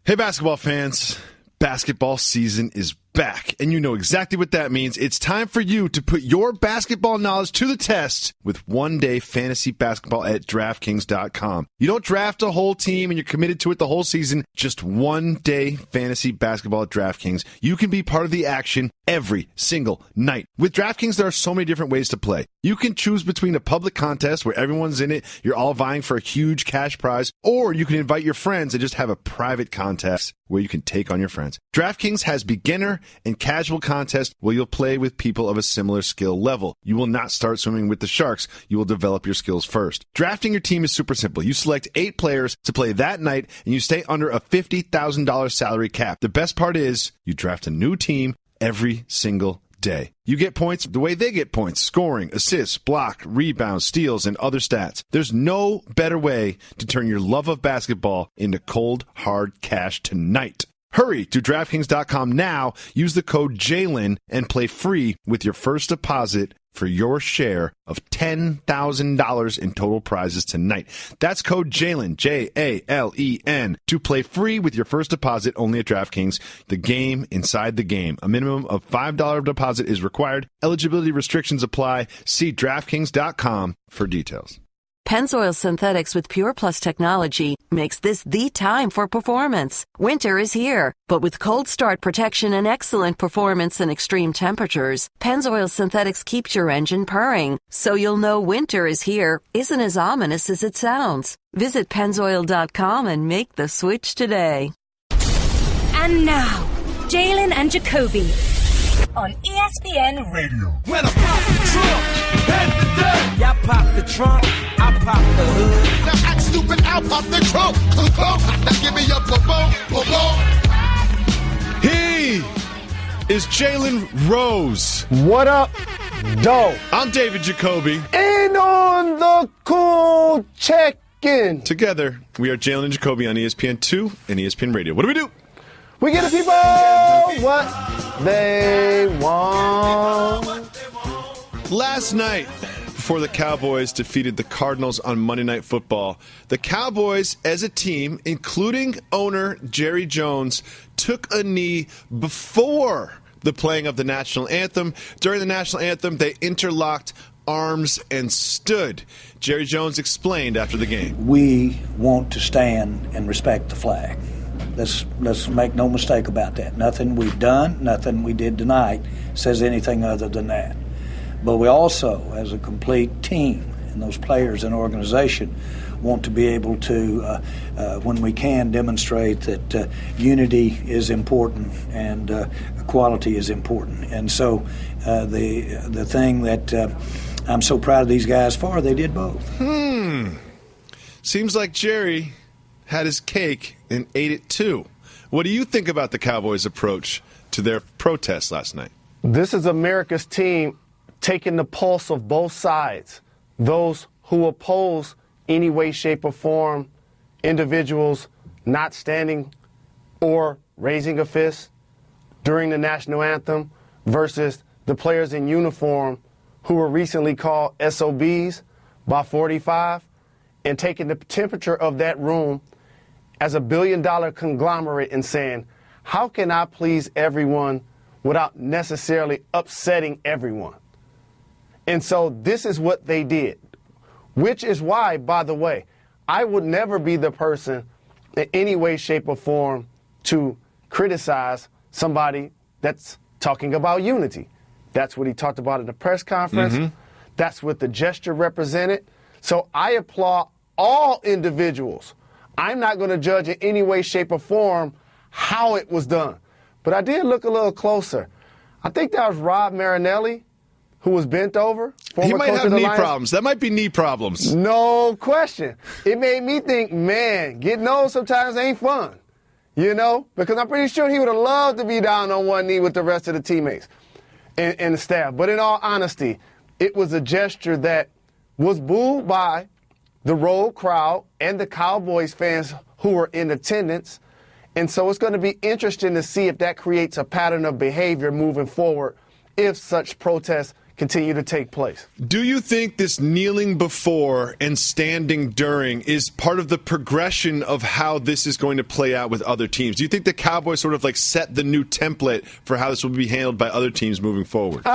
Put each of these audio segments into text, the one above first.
Hey, basketball fans. Basketball season is back, and you know exactly what that means. It's time for you to put your basketball knowledge to the test with one-day fantasy basketball at DraftKings.com. You don't draft a whole team and you're committed to it the whole season. Just one-day fantasy basketball at DraftKings. You can be part of the action every single night. With DraftKings, there are so many different ways to play. You can choose between a public contest where everyone's in it, you're all vying for a huge cash prize, or you can invite your friends and just have a private contest where you can take on your friends. DraftKings has beginner and casual contests where you'll play with people of a similar skill level. You will not start swimming with the sharks. You will develop your skills first. Drafting your team is super simple. You select 8 players to play that night, and you stay under a $50,000 salary cap. The best part is you draft a new team every single day. You get points the way they get points: scoring, assists, block, rebounds, steals, and other stats. There's no better way to turn your love of basketball into cold, hard cash tonight. Hurry to DraftKings.com now. Use the code JALEN and play free with your first deposit for your share of $10,000 in total prizes tonight. That's code JALEN, Jalen, to play free with your first deposit only at DraftKings. The game inside the game. A minimum of $5 deposit is required. Eligibility restrictions apply. See DraftKings.com for details. Pennzoil Synthetics with Pure Plus technology makes this the time for performance. Winter is here, but with cold start protection and excellent performance in extreme temperatures, Pennzoil Synthetics keeps your engine purring, so you'll know winter is here isn't as ominous as it sounds. Visit Pennzoil.com and make the switch today. And now, Jalen and Jacoby on ESPN Radio. When I pop the trunk, head to death. Y'all pop the trunk, I pop the hood. Now act stupid, I'll pop the trunk. Now give me your boom. He is Jalen Rose. What up, doe? I'm David Jacoby. And on the cool check-in. Together, we are Jalen and Jacoby on ESPN2 and ESPN Radio. What do? We get the people what they want. Last night, before the Cowboys defeated the Cardinals on Monday Night Football, the Cowboys as a team, including owner Jerry Jones, took a knee before the playing of the national anthem. During the national anthem, they interlocked arms and stood. Jerry Jones explained after the game. We want to stand and respect the flag. Let's make no mistake about that. Nothing we've done, nothing we did tonight says anything other than that. But we also, as a complete team, and those players and organization, want to be able to, when we can, demonstrate that unity is important and equality is important. And so the thing that I'm so proud of these guys for, they did both. Seems like Jerry had his cake and ate it too. What do you think about the Cowboys' approach to their protest last night? This is America's team taking the pulse of both sides. Those who oppose any way, shape, or form, individuals not standing or raising a fist during the national anthem versus the players in uniform who were recently called SOBs by 45 and taking the temperature of that room as a billion-dollar conglomerate and saying, how can I please everyone without necessarily upsetting everyone? And so this is what they did, which is why, by the way, I would never be the person in any way, shape, or form to criticize somebody that's talking about unity. That's what he talked about in the press conference. That's what the gesture represented. So I applaud all individuals. I'm not going to judge in any way, shape, or form how it was done. But I did look a little closer. I think that was Rob Marinelli, who was bent over. He might have knee problems. That might be knee problems. No question. It made me think, man, getting old sometimes ain't fun, you know? Because I'm pretty sure he would have loved to be down on one knee with the rest of the teammates and the staff. But in all honesty, it was a gesture that was booed by the road crowd and the Cowboys fans who were in attendance. And so it's going to be interesting to see if that creates a pattern of behavior moving forward if such protests continue to take place. Do you think this kneeling before and standing during is part of the progression of how this is going to play out with other teams? Do you think the Cowboys sort of like set the new template for how this will be handled by other teams moving forward?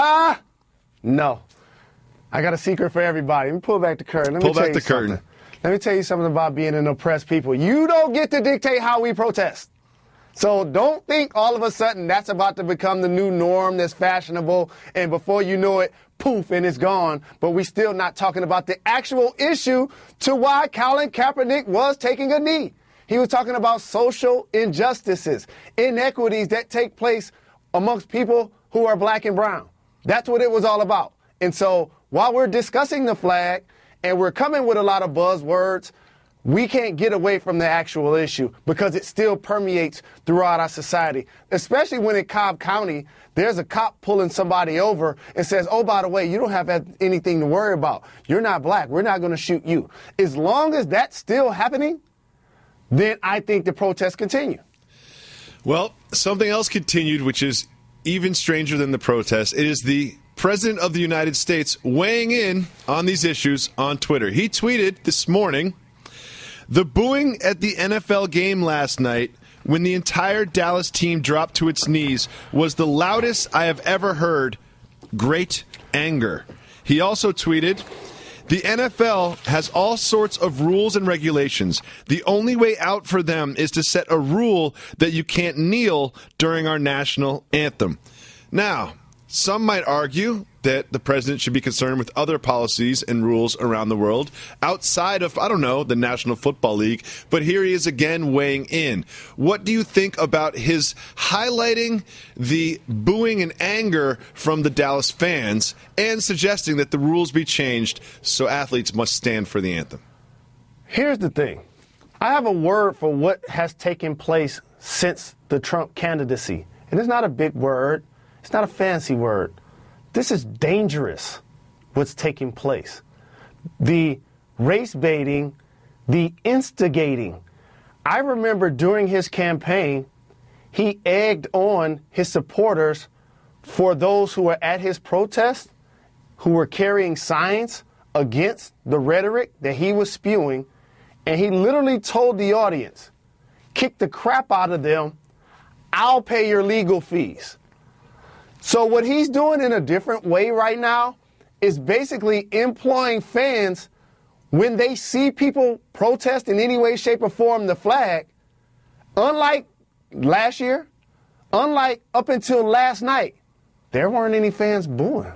No. I got a secret for everybody. Let me pull back the curtain. Let me tell you something about being an oppressed people. You don't get to dictate how we protest. So don't think all of a sudden that's about to become the new norm that's fashionable, and before you know it, poof, and it's gone. But we're still not talking about the actual issue to why Colin Kaepernick was taking a knee. He was talking about social injustices, inequities that take place amongst people who are black and brown. That's what it was all about. And so while we're discussing the flag and we're coming with a lot of buzzwords, we can't get away from the actual issue because it still permeates throughout our society, especially when in Cobb County, there's a cop pulling somebody over and says, oh, by the way, you don't have anything to worry about. You're not black. We're not going to shoot you. As long as that's still happening, then I think the protests continue. Well, something else continued, which is even stranger than the protests. It is the President of the United States weighing in on these issues on Twitter. He tweeted this morning, "The booing at the NFL game last night when the entire Dallas team dropped to its knees was the loudest I have ever heard. Great anger." He also tweeted, "The NFL has all sorts of rules and regulations. The only way out for them is to set a rule that you can't kneel during our national anthem." Now, some might argue that the president should be concerned with other policies and rules around the world outside of, I don't know, the National Football League. But here he is again weighing in. What do you think about his highlighting the booing and anger from the Dallas fans and suggesting that the rules be changed so athletes must stand for the anthem? Here's the thing. I have a word for what has taken place since the Trump candidacy. And it's not a big word. It's not a fancy word. This is dangerous, what's taking place. The race baiting, the instigating. I remember during his campaign, he egged on his supporters for those who were at his protest, who were carrying signs against the rhetoric that he was spewing. And he literally told the audience, kick the crap out of them. I'll pay your legal fees. So what he's doing in a different way right now is basically employing fans when they see people protest in any way, shape, or form the flag. Unlike last year, unlike up until last night, there weren't any fans booing.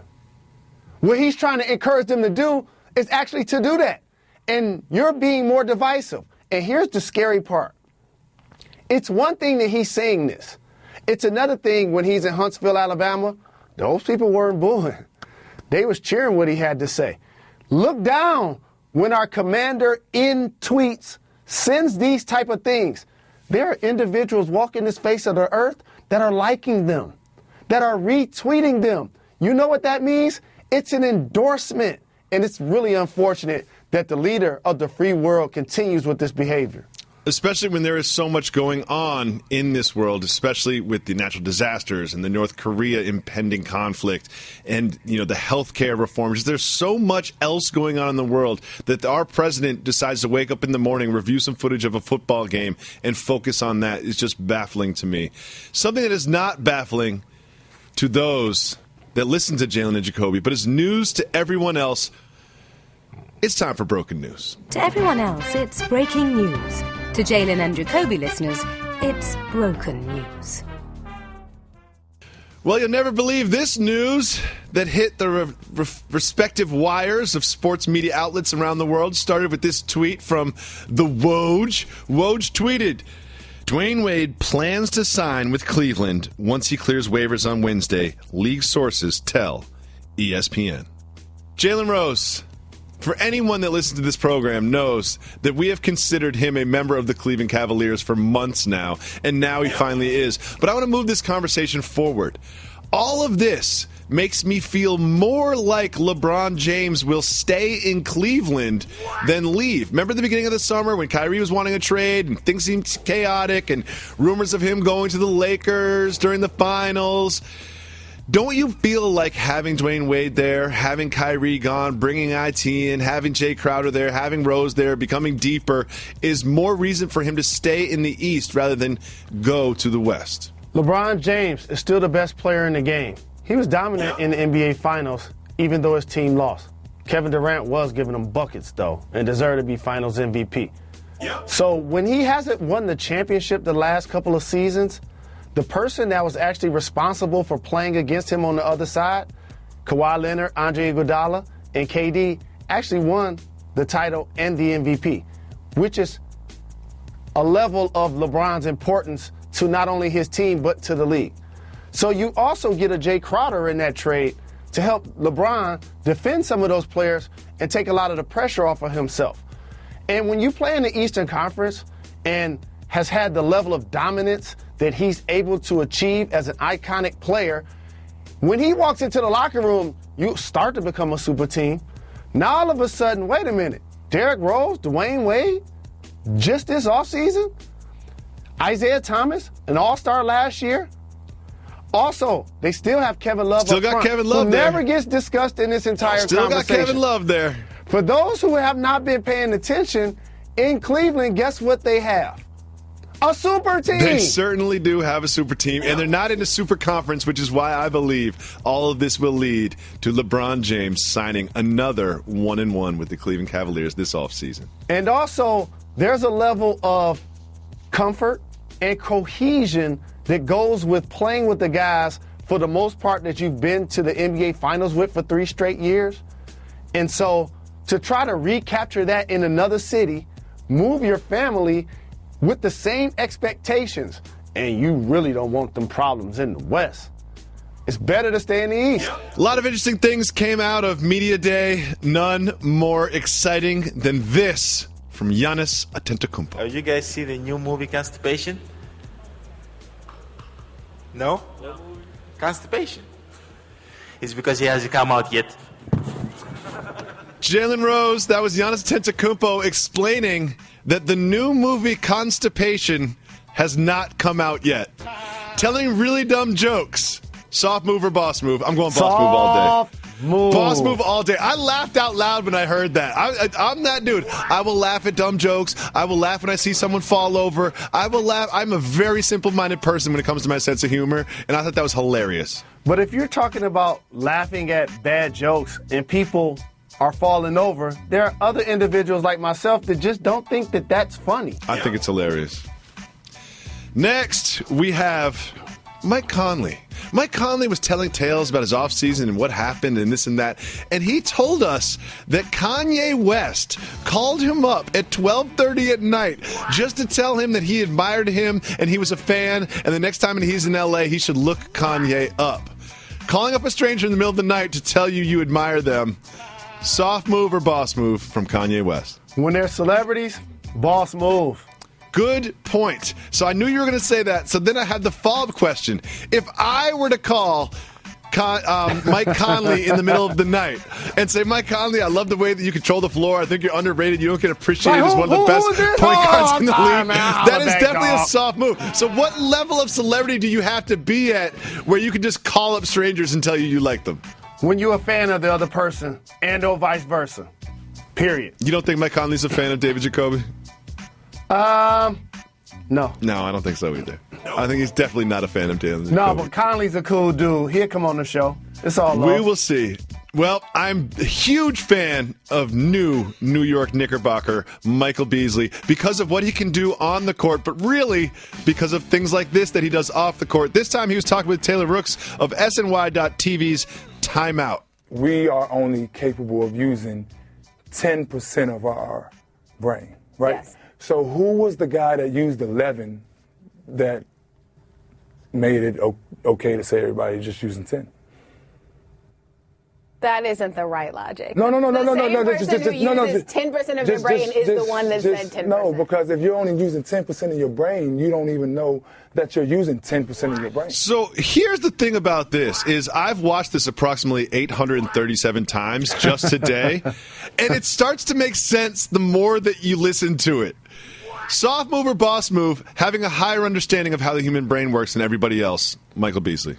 What he's trying to encourage them to do is actually to do that. And you're being more divisive. And here's the scary part. It's one thing that he's saying this. It's another thing when he's in Huntsville, Alabama, those people weren't booing. They was cheering what he had to say. Look down when our commander in tweets sends these type of things. There are individuals walking this face of the earth that are liking them, that are retweeting them. You know what that means? It's an endorsement. And it's really unfortunate that the leader of the free world continues with this behavior. Especially when there is so much going on in this world, especially with the natural disasters and the North Korea impending conflict and, you know, the healthcare reforms. There's so much else going on in the world that our president decides to wake up in the morning, review some footage of a football game, and focus on that is just baffling to me. Something that is not baffling to those that listen to Jalen and Jacoby, but is news to everyone else. It's time for Broken News. To everyone else, it's breaking news. To Jalen and Jacoby listeners, it's broken news. Well, you'll never believe this news that hit the respective wires of sports media outlets around the world. Started with this tweet from the Woj. Woj tweeted, Dwayne Wade plans to sign with Cleveland once he clears waivers on Wednesday. League sources tell ESPN. Jalen Rose. For anyone that listens to this program knows that we have considered him a member of the Cleveland Cavaliers for months now, and now he finally is. But I want to move this conversation forward. All of this makes me feel more like LeBron James will stay in Cleveland than leave. Remember the beginning of the summer when Kyrie was wanting a trade and things seemed chaotic and rumors of him going to the Lakers during the finals? Don't you feel like having Dwayne Wade there, having Kyrie gone, bringing IT in, having Jay Crowder there, having Rose there, becoming deeper, is more reason for him to stay in the East rather than go to the West? LeBron James is still the best player in the game. He was dominant in the NBA Finals, even though his team lost. Kevin Durant was giving him buckets, though, and deserved to be Finals MVP. So when he hasn't won the championship the last couple of seasons, the person that was actually responsible for playing against him on the other side, Kawhi Leonard, Andre Iguodala, and KD, actually won the title and the MVP, which is a level of LeBron's importance to not only his team but to the league. So you also get a Jay Crowder in that trade to help LeBron defend some of those players and take a lot of the pressure off of himself. And when you play in the Eastern Conference and has had the level of dominance that he's able to achieve as an iconic player, when he walks into the locker room, you start to become a super team. Now all of a sudden, wait a minute, Derrick Rose, Dwayne Wade, just this offseason? Isaiah Thomas, an all-star last year? Also, they still have Kevin Love Still up got front, Kevin Love who there. never gets discussed in this entire Still conversation. got Kevin Love there. For those who have not been paying attention, in Cleveland, guess what they have? A super team. They certainly do have a super team, and they're not in a super conference, which is why I believe all of this will lead to LeBron James signing another 1-1 with the Cleveland Cavaliers this offseason. And also, there's a level of comfort and cohesion that goes with playing with the guys for the most part that you've been to the NBA Finals with for 3 straight years. And so to try to recapture that in another city, move your family with the same expectations, and you really don't want them problems in the West. It's better to stay in the East. A lot of interesting things came out of Media Day. None more exciting than this from Giannis Antetokounmpo. You guys see the new movie Constipation? No? Constipation. It's because he hasn't come out yet. Jalen Rose, that was Giannis Antetokounmpo explaining that the new movie Constipation has not come out yet. Telling really dumb jokes. Soft move or boss move? I'm going boss move all day. Move. Boss move all day. I laughed out loud when I heard that. I'm that dude. I will laugh at dumb jokes. I will laugh when I see someone fall over. I will laugh. I'm a very simple-minded person when it comes to my sense of humor, and I thought that was hilarious. But if you're talking about laughing at bad jokes and people are falling over, there are other individuals like myself that just don't think that that's funny. I think it's hilarious. Next, we have Mike Conley. Mike Conley was telling tales about his offseason and what happened and this and that, and he told us that Kanye West called him up at 12:30 at night just to tell him that he admired him and he was a fan, and the next time he's in LA, he should look Kanye up. Calling up a stranger in the middle of the night to tell you admire them. Soft move or boss move from Kanye West? When they're celebrities, boss move. Good point. So I knew you were going to say that. So then I had the follow-up question. If I were to call Mike Conley in the middle of the night and say, Mike Conley, I love the way that you control the floor. I think you're underrated. You don't get appreciated as one of the best point guards in the league. That is definitely a soft move. So what level of celebrity do you have to be at where you can just call up strangers and tell you like them? When you're a fan of the other person and or vice versa. Period. You don't think Mike Conley's a fan of David Jacoby? No. No, I don't think so either. I think he's definitely not a fan of Jalen Jacoby. No, but Conley's a cool dude. He'll come on the show. It's all love. We will see. Well, I'm a huge fan of new New York Knickerbocker Michael Beasley because of what he can do on the court, but really because of things like this that he does off the court. This time he was talking with Taylor Rooks of SNY.TV's Timeout. We are only capable of using 10% of our brain, right? Yes. So who was the guy that used 11 that made it okay to say everybody's just using 10? That isn't the right logic. No. The person who uses 10% of your brain is the one that said 10%. No, because if you're only using 10% of your brain, you don't even know that you're using 10% of your brain. So here's the thing about this is I've watched this approximately 837 times just today, and it starts to make sense the more that you listen to it. Soft move or boss move, having a higher understanding of how the human brain works than everybody else, Michael Beasley.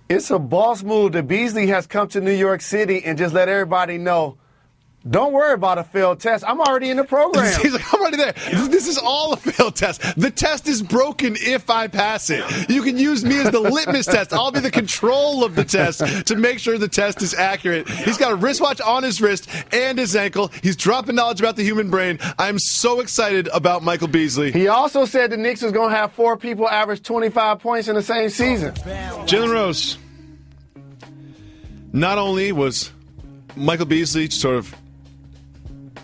It's a boss move that Beasley has come to New York City and just let everybody know, don't worry about a failed test. I'm already in the program. He's like, I'm already there. This is all a failed test. The test is broken if I pass it. You can use me as the litmus test. I'll be the control of the test to make sure the test is accurate. He's got a wristwatch on his wrist and his ankle. He's dropping knowledge about the human brain. I'm so excited about Michael Beasley. He also said the Knicks was going to have 4 people average 25 points in the same season. Jalen Rose. Not only was Michael Beasley sort of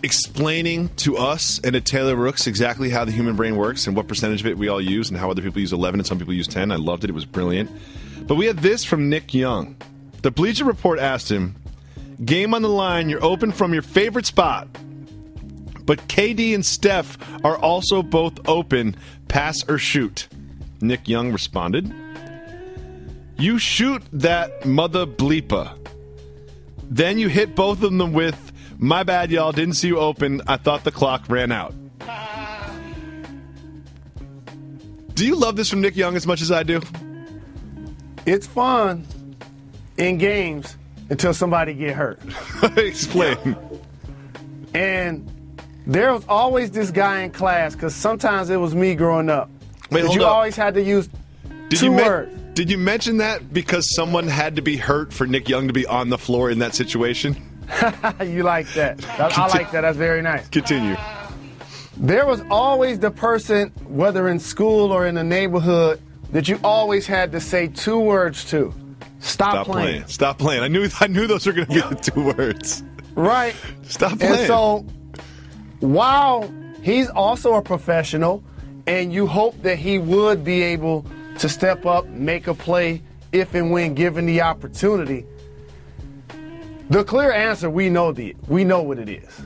explaining to us and to Taylor Rooks exactly how the human brain works and what percentage of it we all use and how other people use 11 and some people use 10. I loved it. It was brilliant. But we had this from Nick Young. The Bleacher Report asked him, game on the line, you're open from your favorite spot, but KD and Steph are also both open, pass or shoot. Nick Young responded, you shoot that mother bleeper. Then you hit both of them with, my bad, y'all. Didn't see you open. I thought the clock ran out. Do you love this from Nick Young as much as I do? It's fun in games until somebody get hurt. Explain. And there was always this guy in class, because sometimes it was me growing up. Wait, hold you up. always had to use two words. Did you mention that because someone had to be hurt for Nick Young to be on the floor in that situation? You like that. I like that. That's very nice. Continue. There was always the person, whether in school or in the neighborhood, that you always had to say 2 words to. Stop playing. Stop playing. I knew those were going to be the 2 words. Right. Stop playing. And so, while he's also a professional, and you hope that he would be able to step up, make a play, if and when given the opportunity, the clear answer, we know what it is.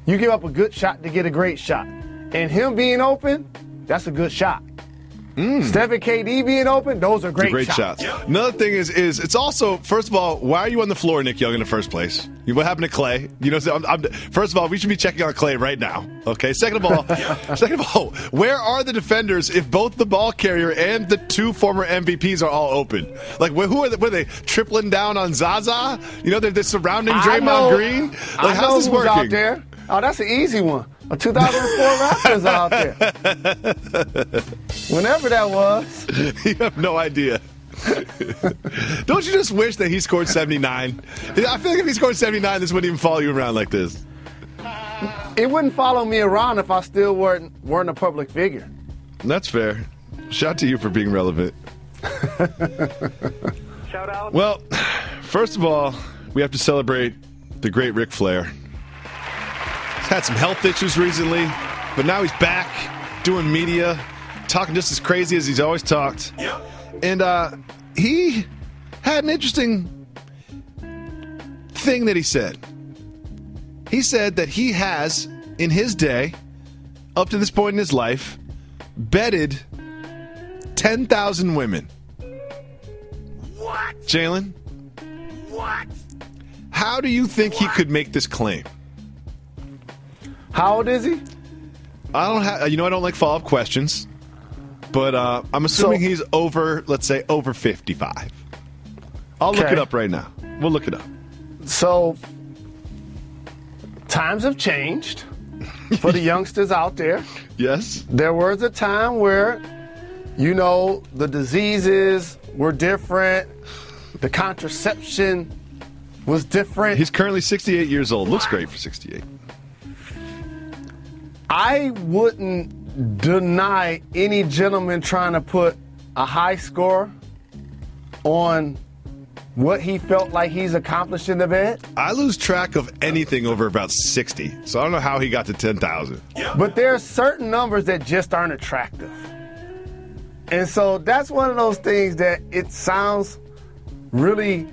You give up a good shot to get a great shot. And him being open, that's a good shot. Steph and KD being open, those are great shots. Another thing is it's also, first of all, why are you on the floor, Nick Young, in the first place? What happened to Clay? First of all, we should be checking on Clay right now. Okay. Second of all, where are the defenders if both the ball carrier and the 2 former MVPs are all open? Like, who are they? Were they tripling down on Zaza? They're surrounding Draymond Green. Like, how's this working? Out there. Oh, that's an easy one. A 2004 Raptors out there. Whenever that was. You have no idea. Don't you just wish that he scored 79? I feel like if he scored 79, this wouldn't even follow you around like this. It wouldn't follow me around if I still weren't a public figure. That's fair. Shout out to you for being relevant. Shout out. Well, first of all, we have to celebrate the great Ric Flair. He's had some health issues recently, but now he's back doing media, talking just as crazy as he's always talked. And he had an interesting thing that he said. He said that he has, in his day, up to this point in his life, bedded 10,000 women. What? Jalen? What? How do you think he could make this claim? How old is he? I don't like follow-up questions, but I'm assuming he's over, let's say, over 55. I'll look it up right now. We'll look it up. So, times have changed for the youngsters out there. Yes. There was a time where, the diseases were different, the contraception was different. He's currently 68 years old. Looks great for 68. I wouldn't deny any gentleman trying to put a high score on what he felt like he's accomplished in the bed. I lose track of anything over about 60, so I don't know how he got to 10,000. But there are certain numbers that just aren't attractive. And so that's one of those things that it sounds really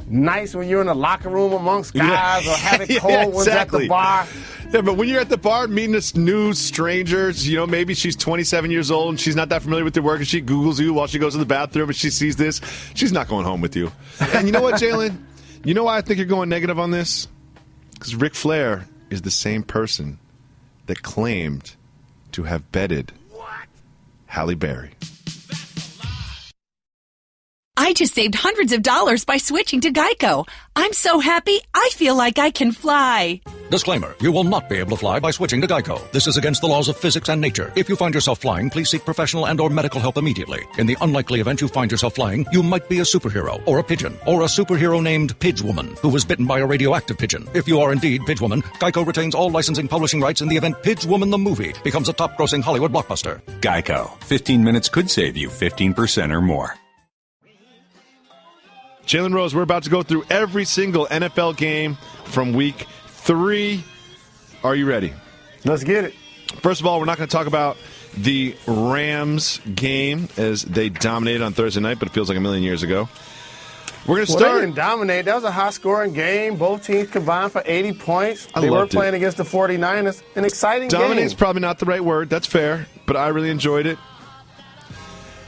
nice when you're in the locker room amongst guys or having cold ones at the bar. Yeah, but when you're at the bar meeting this new stranger, maybe she's 27 years old and she's not that familiar with your work and she Googles you while she goes to the bathroom and she sees this, she's not going home with you. And you know what, Jalen? You know why I think you're going negative on this? Because Ric Flair is the same person that claimed to have bedded Halle Berry. I just saved hundreds of dollars by switching to Geico. I'm so happy, I feel like I can fly. Disclaimer, you will not be able to fly by switching to Geico. This is against the laws of physics and nature. If you find yourself flying, please seek professional and or medical help immediately. In the unlikely event you find yourself flying, you might be a superhero, or a pigeon, or a superhero named Pidgewoman, who was bitten by a radioactive pigeon. If you are indeed Pidgewoman, Geico retains all licensing publishing rights in the event Pidgewoman the movie becomes a top-grossing Hollywood blockbuster. Geico. 15 minutes could save you 15% or more. Jalen Rose, we're about to go through every single NFL game from week 3. Are you ready? Let's get it. First of all, we're not going to talk about the Rams game as they dominated on Thursday night, but it feels like a million years ago. We're going to start. They didn't dominate. That was a high-scoring game. Both teams combined for 80 points. They were playing against the 49ers. An exciting game. Dominate is probably not the right word. That's fair, but I really enjoyed it.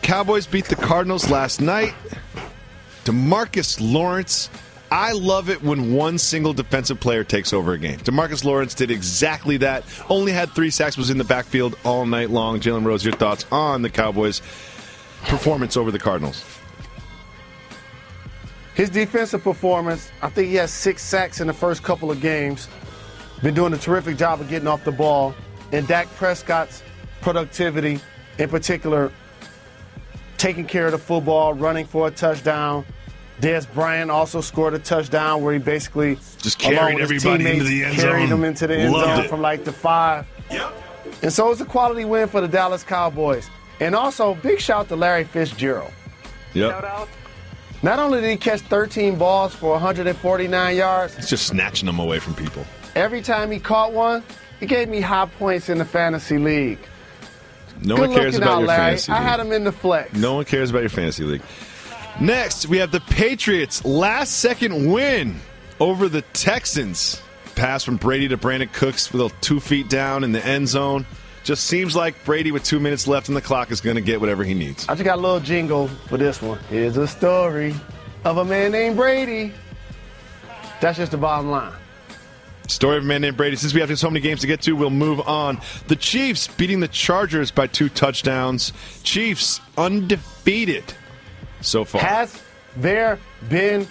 Cowboys beat the Cardinals last night. DeMarcus Lawrence. I love it when one single defensive player takes over a game. DeMarcus Lawrence did exactly that. Only had 3 sacks, was in the backfield all night long. Jalen Rose, your thoughts on the Cowboys' performance over the Cardinals? His defensive performance, I think he has 6 sacks in the first couple of games. Been doing a terrific job of getting off the ball. And Dak Prescott's productivity, in particular, taking care of the football, running for a touchdown. Dez Bryant also scored a touchdown where he basically just carried everybody into the end zone. Carried them into the end zone from like the 5. Yep. And so it's a quality win for the Dallas Cowboys. And also, big shout to Larry Fitzgerald. Yep. Shout out. Not only did he catch 13 balls for 149 yards. He's just snatching them away from people. Every time he caught one, he gave me high points in the fantasy league. No one cares about your fantasy league. I had him in the flex. No one cares about your fantasy league. Next, we have the Patriots' last-second win over the Texans. Pass from Brady to Brandon Cooks with 2 feet down in the end zone. Just seems like Brady with 2 minutes left on the clock is going to get whatever he needs. I just got a little jingle for this one. Here's a story of a man named Brady. That's just the bottom line. Story of a man named Brady. Since we have so many games to get to, we'll move on. The Chiefs beating the Chargers by 2 touchdowns. Chiefs undefeated so far. Has there been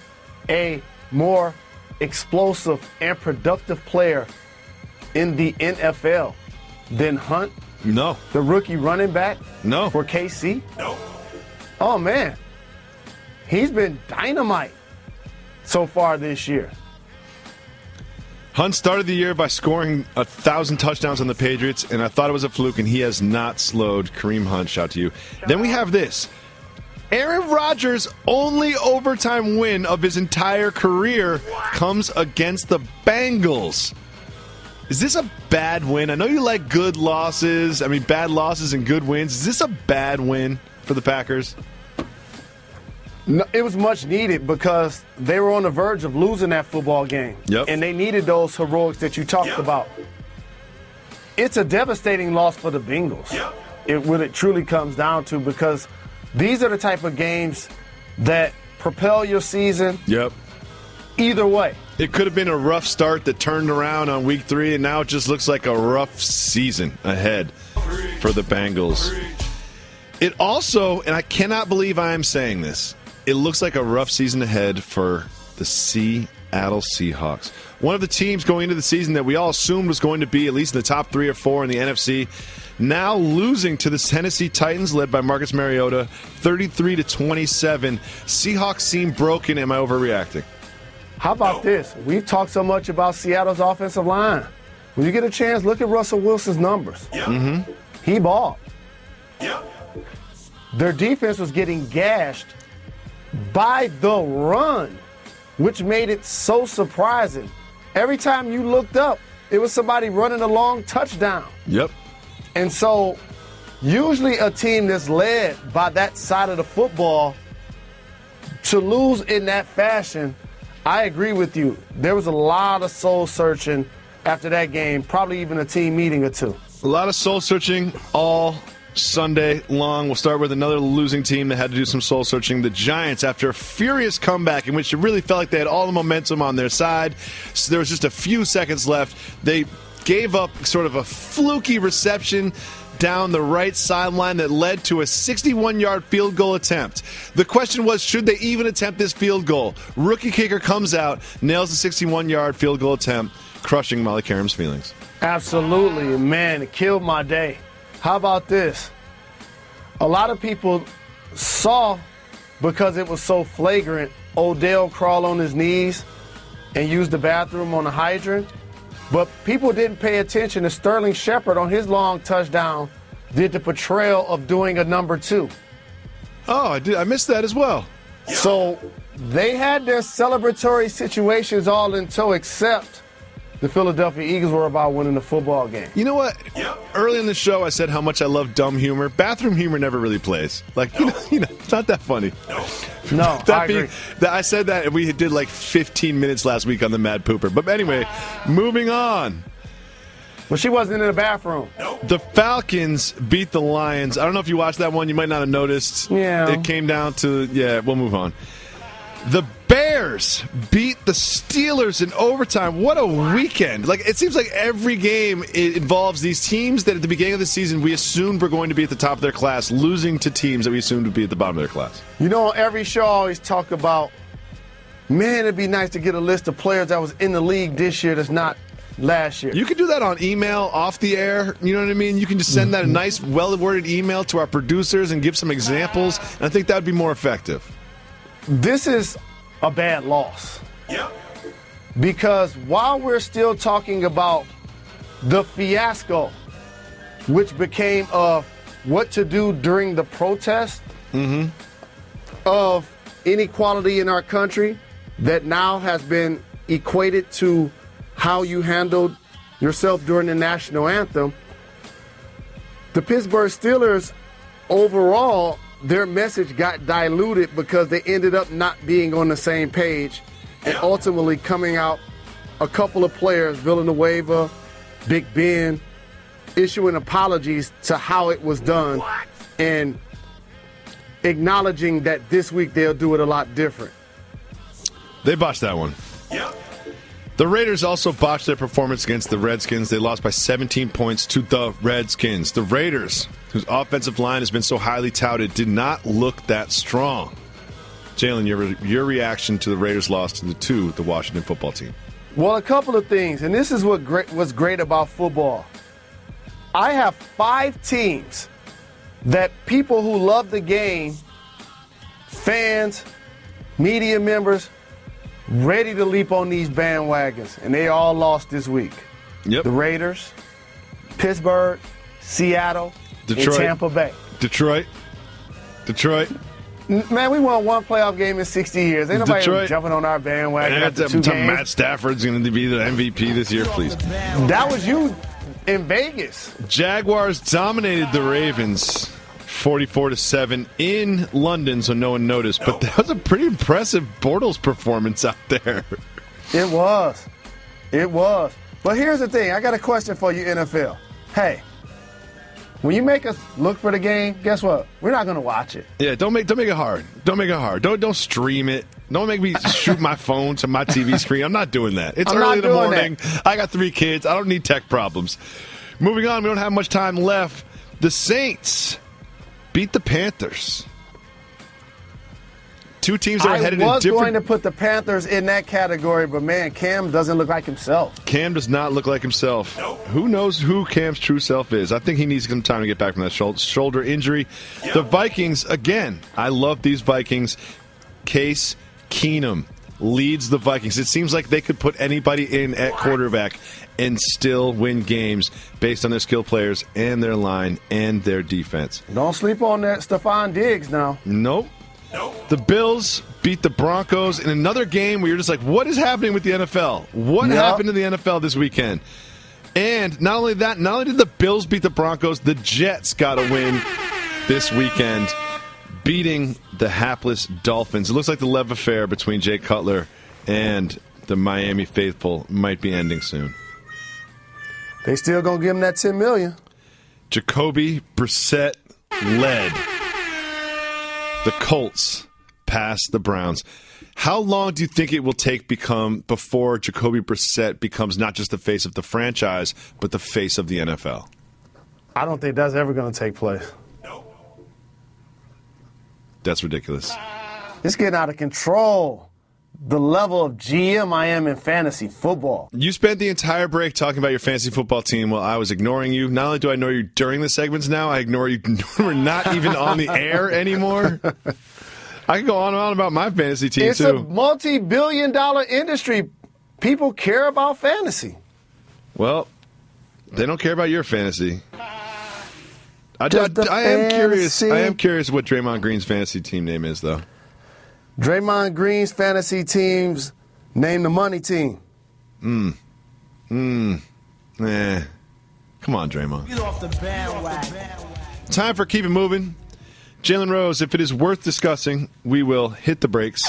a more explosive and productive player in the NFL than Hunt? No. The rookie running back? No. For KC? No. Oh, man. He's been dynamite so far this year. Hunt started the year by scoring 1,000 touchdowns on the Patriots, and I thought it was a fluke, and he has not slowed. Kareem Hunt, shout to you. Then we have this. Aaron Rodgers' only overtime win of his entire career comes against the Bengals. Is this a bad win? I know you like good losses. I mean, bad losses and good wins. Is this a bad win for the Packers? No, it was much needed because they were on the verge of losing that football game. Yep. And they needed those heroics that you talked about. It's a devastating loss for the Bengals. When it truly comes down to, because these are the type of games that propel your season. Yep. Either way. It could have been a rough start that turned around on week 3, and now it just looks like a rough season ahead for the Bengals. It also, and I cannot believe I am saying this, it looks like a rough season ahead for the Seattle Seahawks. One of the teams going into the season that we all assumed was going to be at least in the top 3 or 4 in the NFC, now losing to the Tennessee Titans, led by Marcus Mariota, 33-27. Seahawks seem broken. Am I overreacting? How about this? We've talked so much about Seattle's offensive line. When you get a chance, look at Russell Wilson's numbers. He balled. Their defense was getting gashed by the run, which made it so surprising. Every time you looked up, it was somebody running a long touchdown. Yep. And so usually a team that's led by that side of the football, to lose in that fashion, I agree with you. There was a lot of soul searching after that game, probably even a team meeting or 2. A lot of soul searching all Sunday long. We'll start with another losing team that had to do some soul searching. The Giants, after a furious comeback in which it really felt like they had all the momentum on their side, so there was just a few seconds left. They gave up sort of a fluky reception down the right sideline that led to a 61-yard field goal attempt. The question was, should they even attempt this field goal? Rookie kicker comes out, nails the 61-yard field goal attempt, crushing Molly Karam's feelings. Absolutely, man, it killed my day. How about this? A lot of people saw, because it was so flagrant, Odell crawl on his knees and use the bathroom on the hydrant. But people didn't pay attention to Sterling Shepard on his long touchdown did the portrayal of doing a number 2. Oh, I missed that as well. So they had their celebratory situations all in tow, except the Philadelphia Eagles were about winning the football game. You know what? Early in the show, I said how much I love dumb humor. Bathroom humor never really plays. Like, you know, it's not that funny. No, I agree. I said that, and we did like 15 minutes last week on the Mad Pooper. But anyway, moving on. Well, she wasn't in the bathroom. The Falcons beat the Lions. I don't know if you watched that one. You might not have noticed. Yeah. It came down to, we'll move on. The Bears beat the Steelers in overtime. What a weekend. Like, it seems like every game it involves these teams that at the beginning of the season we assumed were going to be at the top of their class, losing to teams that we assumed would be at the bottom of their class. You know, on every show I always talk about, man, it'd be nice to get a list of players that was in the league this year that's not last year. You can do that on email, off the air. You know what I mean? You can just send that a nice, well-worded email to our producers and give some examples, and I think that would be more effective. This is a bad loss. Yep. Because while we're still talking about the fiasco, which became of what to do during the protest of inequality in our country that now has been equated to how you handled yourself during the national anthem, the Pittsburgh Steelers overall, their message got diluted because they ended up not being on the same page and ultimately coming out a couple of players, Villanueva, Big Ben, issuing apologies to how it was done and acknowledging that this week they'll do it a lot different. They botched that one. The Raiders also botched their performance against the Redskins. They lost by 17 points to the Redskins. The Raiders, whose offensive line has been so highly touted, did not look that strong. Jalen, your reaction to the Raiders' loss to the Washington football team? Well, a couple of things, and this is what's great about football. I have 5 teams that people who love the game, fans, media members, ready to leap on these bandwagons, and they all lost this week. Yep. The Raiders, Pittsburgh, Seattle, Detroit, and Tampa Bay. Detroit. Man, we won one playoff game in 60 years. Ain't nobody jumping on our bandwagon after 2 games. Matt Stafford's going to be the MVP this year, please. That was you in Vegas. Jaguars dominated the Ravens 44-7 in London, so no one noticed. But that was a pretty impressive Bortles performance out there. It was. But here's the thing. I got a question for you, NFL. Hey, when you make us look for the game, guess what? We're not going to watch it. Yeah, don't make it hard. Don't stream it. Don't make me shoot my phone to my TV screen. I'm not doing that. It's early in the morning. I got 3 kids. I don't need tech problems. Moving on, we don't have much time left. The Saints beat the Panthers. 2 teams that are headed in different... I was going to put the Panthers in that category, but, man, Cam doesn't look like himself. Cam does not look like himself. No. Who knows who Cam's true self is? I think he needs some time to get back from that shoulder injury. Yep. The Vikings, again, I love these Vikings. Case Keenum leads the Vikings. It seems like they could put anybody in at quarterback and still win games based on their skill players and their line and their defense. Don't sleep on that Stephon Diggs now. Nope. The Bills beat the Broncos in another game where you're just like, what is happening with the NFL? What happened to the NFL this weekend? And not only that, not only did the Bills beat the Broncos, the Jets got a win this weekend, beating the hapless Dolphins. It looks like the love affair between Jay Cutler and the Miami faithful might be ending soon. They still going to give him that $10 million. Jacoby Brissett led the Colts past the Browns. How long do you think it will take before Jacoby Brissett becomes not just the face of the franchise, but the face of the NFL? I don't think that's ever going to take place. That's ridiculous. It's getting out of control. The level of GM I am in fantasy football. You spent the entire break talking about your fantasy football team while I was ignoring you. Not only do I ignore you during the segments now, I ignore you when we're not even on the air anymore. I can go on and on about my fantasy team, it's too. It's a multi-billion-dollar industry. People care about fantasy. Well, they don't care about your fantasy. I am curious what Draymond Green's fantasy team name is, though. Draymond Green's fantasy team's name the money team. Come on, Draymond. Get off the bandwagon. Time for Keep It Moving. Jalen Rose, if it is worth discussing, we will hit the brakes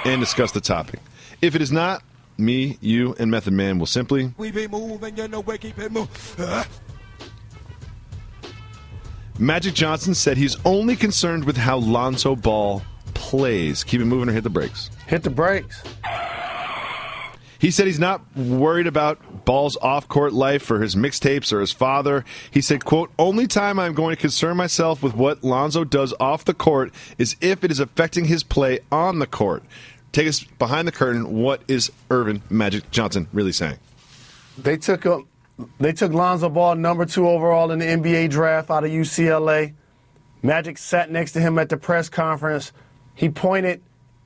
and discuss the topic. If it is not, me, you, and Method Man will simply... We be moving, you know we keep it moving. Magic Johnson said he's only concerned with how Lonzo Ball plays. Keep it moving or hit the brakes. Hit the brakes. He said he's not worried about Ball's off-court life or his mixtapes or his father. He said, quote, only time I'm going to concern myself with what Lonzo does off the court is if it is affecting his play on the court. Take us behind the curtain. What is Irvin Magic Johnson really saying? They took Lonzo Ball, number 2 overall in the NBA draft out of UCLA. Magic sat next to him at the press conference. He pointed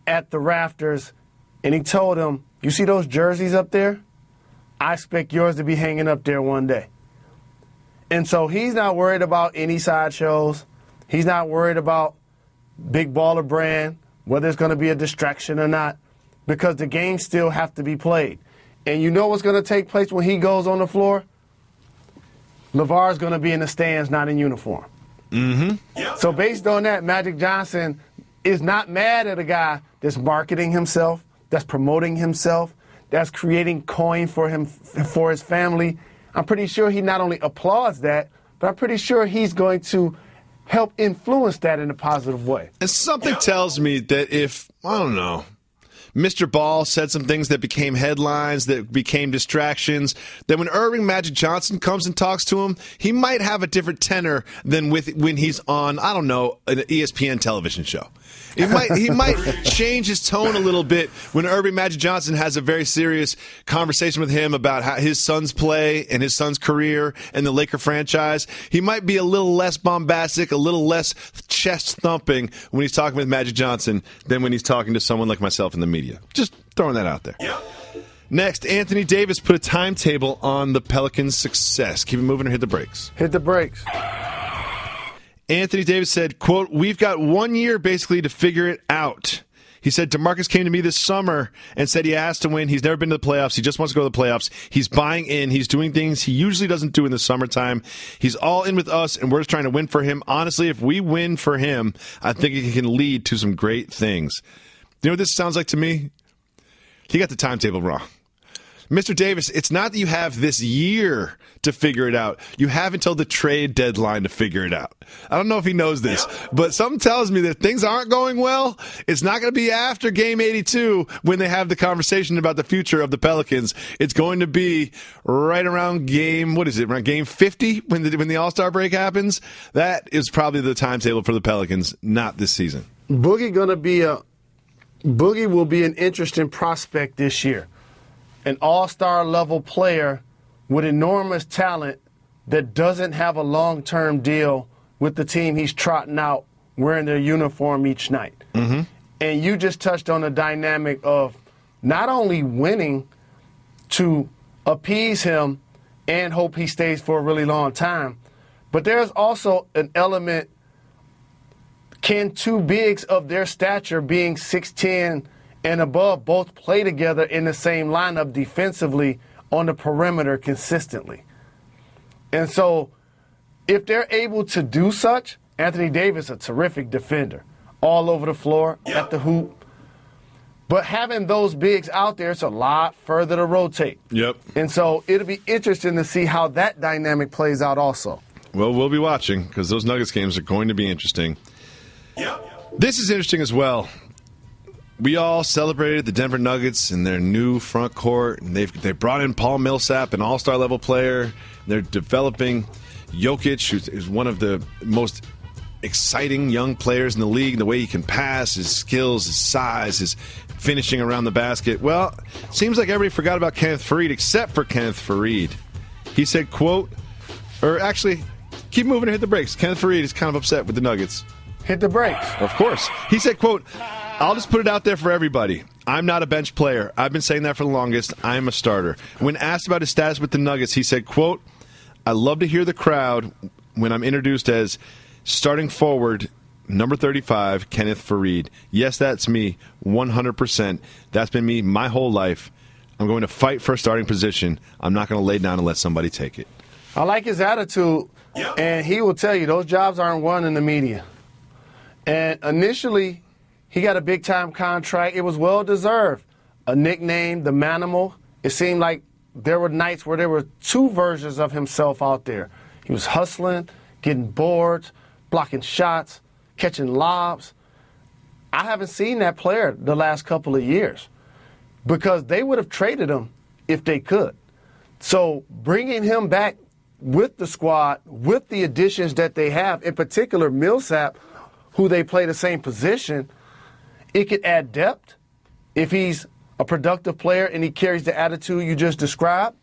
at the rafters, and he told him, you see those jerseys up there? I expect yours to be hanging up there one day. And so he's not worried about any sideshows. He's not worried about Big Baller Brand, whether it's going to be a distraction or not, because the games still have to be played. And you know what's going to take place when he goes on the floor? LeVar's going to be in the stands, not in uniform. Mm-hmm. So based on that, Magic Johnson is not mad at a guy that's marketing himself, that's promoting himself, that's creating coin for him, for his family. I'm pretty sure he not only applauds that, but I'm pretty sure he's going to help influence that in a positive way. And something tells me that if, I don't know, Mr. Ball said some things that became headlines, that became distractions, that when Irving Magic Johnson comes and talks to him, he might have a different tenor than when he's on, I don't know, an ESPN television show. He might change his tone a little bit when Irving Magic Johnson has a very serious conversation with him about how his son's play and his son's career and the Laker franchise. He might be a little less bombastic, a little less chest thumping when he's talking with Magic Johnson than when he's talking to someone like myself in the media. Just throwing that out there. Yep. Next, Anthony Davis put a timetable on the Pelicans' success. Keep it moving or hit the brakes. Hit the brakes. Anthony Davis said, quote, we've got 1 year basically to figure it out. He said, DeMarcus came to me this summer and said he has to win. He's never been to the playoffs. He just wants to go to the playoffs. He's buying in. He's doing things he usually doesn't do in the summertime. He's all in with us, and we're just trying to win for him. Honestly, if we win for him, I think it can lead to some great things. You know what this sounds like to me? He got the timetable wrong. Mr. Davis, it's not that you have this year to figure it out. You have until the trade deadline to figure it out. I don't know if he knows this, but something tells me that if things aren't going well, it's not going to be after Game 82 when they have the conversation about the future of the Pelicans. It's going to be right around around Game 50 when the All-Star break happens. That is probably the timetable for the Pelicans, not this season. Boogie will be an interesting prospect this year. An all-star level player with enormous talent that doesn't have a long-term deal with the team he's trotting out wearing their uniform each night. Mm-hmm. And you just touched on the dynamic of not only winning to appease him and hope he stays for a really long time, but there's also an element, can two bigs of their stature being 6'10", and above both play together in the same lineup defensively on the perimeter consistently. And so if they're able to do such, Anthony Davis, a terrific defender, all over the floor, at the hoop. But having those bigs out there, it's a lot further to rotate. Yep. And so it'll be interesting to see how that dynamic plays out also. Well, we'll be watching because those Nuggets games are going to be interesting. Yep. This is interesting as well. We all celebrated the Denver Nuggets and their new front court, and they brought in Paul Millsap, an all-star level player. They're developing Jokic, who's one of the most exciting young players in the league, the way he can pass, his skills, his size, his finishing around the basket. Well, seems like everybody forgot about Kenneth Faried except for Kenneth Faried. He said, quote, or actually, keep moving and hit the brakes. Kenneth Faried is kind of upset with the Nuggets. Hit the brakes. Of course. He said, quote, I'll just put it out there for everybody. I'm not a bench player. I've been saying that for the longest. I'm a starter. When asked about his status with the Nuggets, he said, quote, I love to hear the crowd when I'm introduced as starting forward, number 35, Kenneth Faried. Yes, that's me, 100%. That's been me my whole life. I'm going to fight for a starting position. I'm not going to lay down and let somebody take it. I like his attitude, and he will tell you those jobs aren't won in the media. And initially, he got a big-time contract. It was well-deserved. A nickname, the Manimal. It seemed like there were nights where there were two versions of himself out there. He was hustling, getting boards, blocking shots, catching lobs. I haven't seen that player the last couple of years because they would have traded him if they could. So bringing him back with the squad, with the additions that they have, in particular Millsap, who they play the same position, it could add depth if he's a productive player and he carries the attitude you just described.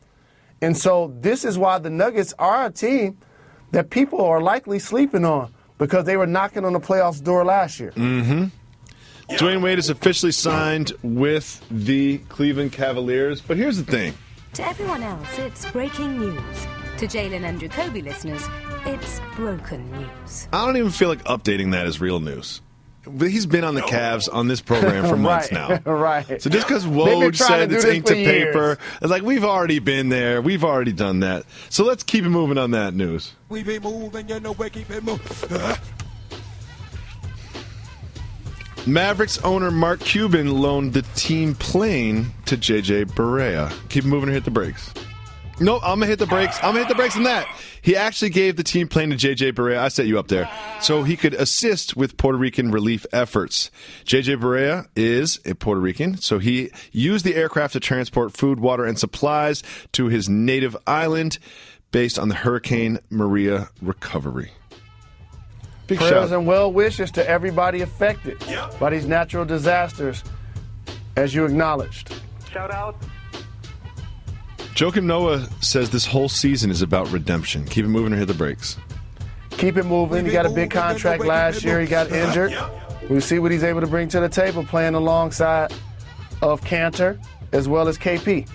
And so this is why the Nuggets are a team that people are likely sleeping on because they were knocking on the playoffs door last year. Mm-hmm. Dwayne Wade is officially signed with the Cleveland Cavaliers. But here's the thing. To everyone else, it's breaking news. To Jalen and Jacoby listeners, it's broken news. I don't even feel like updating that as real news. He's been on the Cavs on this program for months now. Right. So just because Woj said it's ink to paper, it's like we've already been there. We've already done that. So let's keep it moving on that news. We be moving, you know, we keep it moving. Mavericks owner Mark Cuban loaned the team plane to J.J. Barea. Keep it moving or hit the brakes. No, I'm going to hit the brakes. I'm going to hit the brakes on that. He actually gave the team plane to J.J. Barea. I set you up there. So he could assist with Puerto Rican relief efforts. J.J. Barea is a Puerto Rican, so he used the aircraft to transport food, water, and supplies to his native island based on the Hurricane Maria recovery. Big Prayers shout. and well wishes to everybody affected by these natural disasters, as you acknowledged. Shout out. Joakim Noah says this whole season is about redemption. Keep it moving or hit the brakes. Keep it moving. He got a big contract last year. He got injured. We'll see what he's able to bring to the table playing alongside of Cantor as well as KP.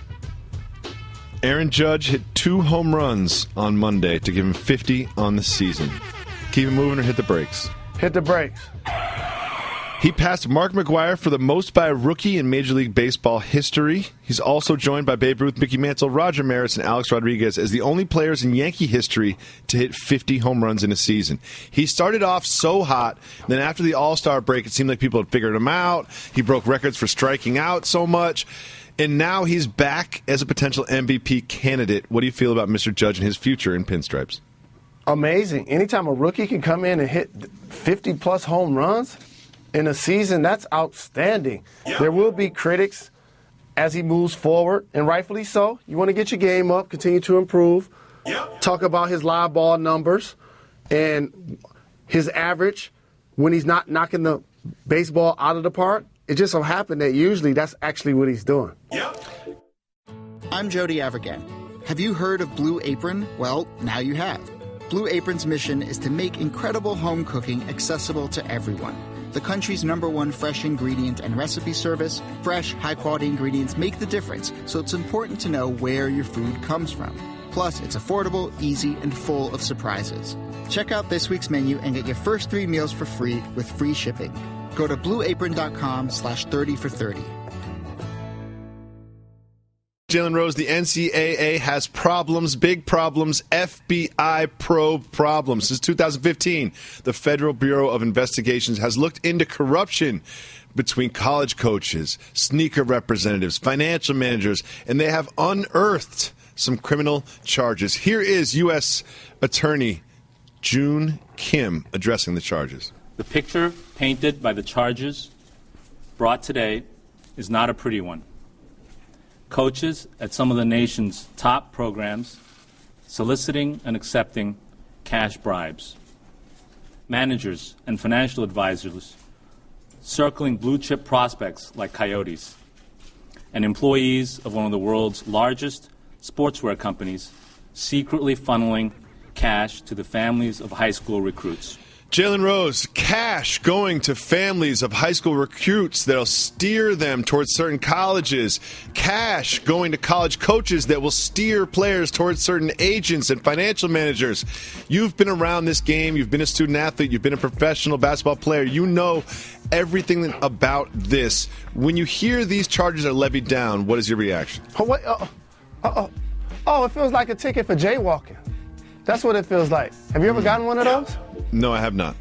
Aaron Judge hit 2 home runs on Monday to give him 50 on the season. Keep it moving or hit the brakes. Hit the brakes. He passed Mark McGwire for the most by a rookie in Major League Baseball history. He's also joined by Babe Ruth, Mickey Mantle, Roger Maris, and Alex Rodriguez as the only players in Yankee history to hit 50 home runs in a season. He started off so hot, then after the All-Star break, it seemed like people had figured him out. He broke records for striking out so much. And now he's back as a potential MVP candidate. What do you feel about Mr. Judge and his future in pinstripes? Amazing. Anytime a rookie can come in and hit 50-plus home runs in a season, that's outstanding. There will be critics as he moves forward, and rightfully so. You want to get your game up, continue to improve, talk about his live ball numbers and his average when he's not knocking the baseball out of the park. It just so happened that usually that's actually what he's doing. I'm Jody Avirgan. Have you heard of Blue Apron? Well, now you have. Blue Apron's mission is to make incredible home cooking accessible to everyone. The country's #1 fresh ingredient and recipe service, fresh, high-quality ingredients make the difference, so it's important to know where your food comes from. Plus, it's affordable, easy, and full of surprises. Check out this week's menu and get your first 3 meals for free with free shipping. Go to blueapron.com/30 for 30. Jalen Rose, the NCAA has problems, big problems, FBI probe problems. Since 2015, the Federal Bureau of Investigations has looked into corruption between college coaches, sneaker representatives, financial managers, and they have unearthed some criminal charges. Here is U.S. Attorney June Kim addressing the charges. The picture painted by the charges brought today is not a pretty one. Coaches at some of the nation's top programs soliciting and accepting cash bribes. Managers and financial advisors circling blue-chip prospects like coyotes, and employees of one of the world's largest sportswear companies secretly funneling cash to the families of high school recruits. Jalen Rose, cash going to families of high school recruits that'll steer them towards certain colleges. Cash going to college coaches that will steer players towards certain agents and financial managers. You've been around this game. You've been a student athlete. You've been a professional basketball player. You know everything about this. When you hear these charges are levied down, what is your reaction? Oh, it feels like a ticket for jaywalking. That's what it feels like. Have you ever gotten one of those? No, I have not.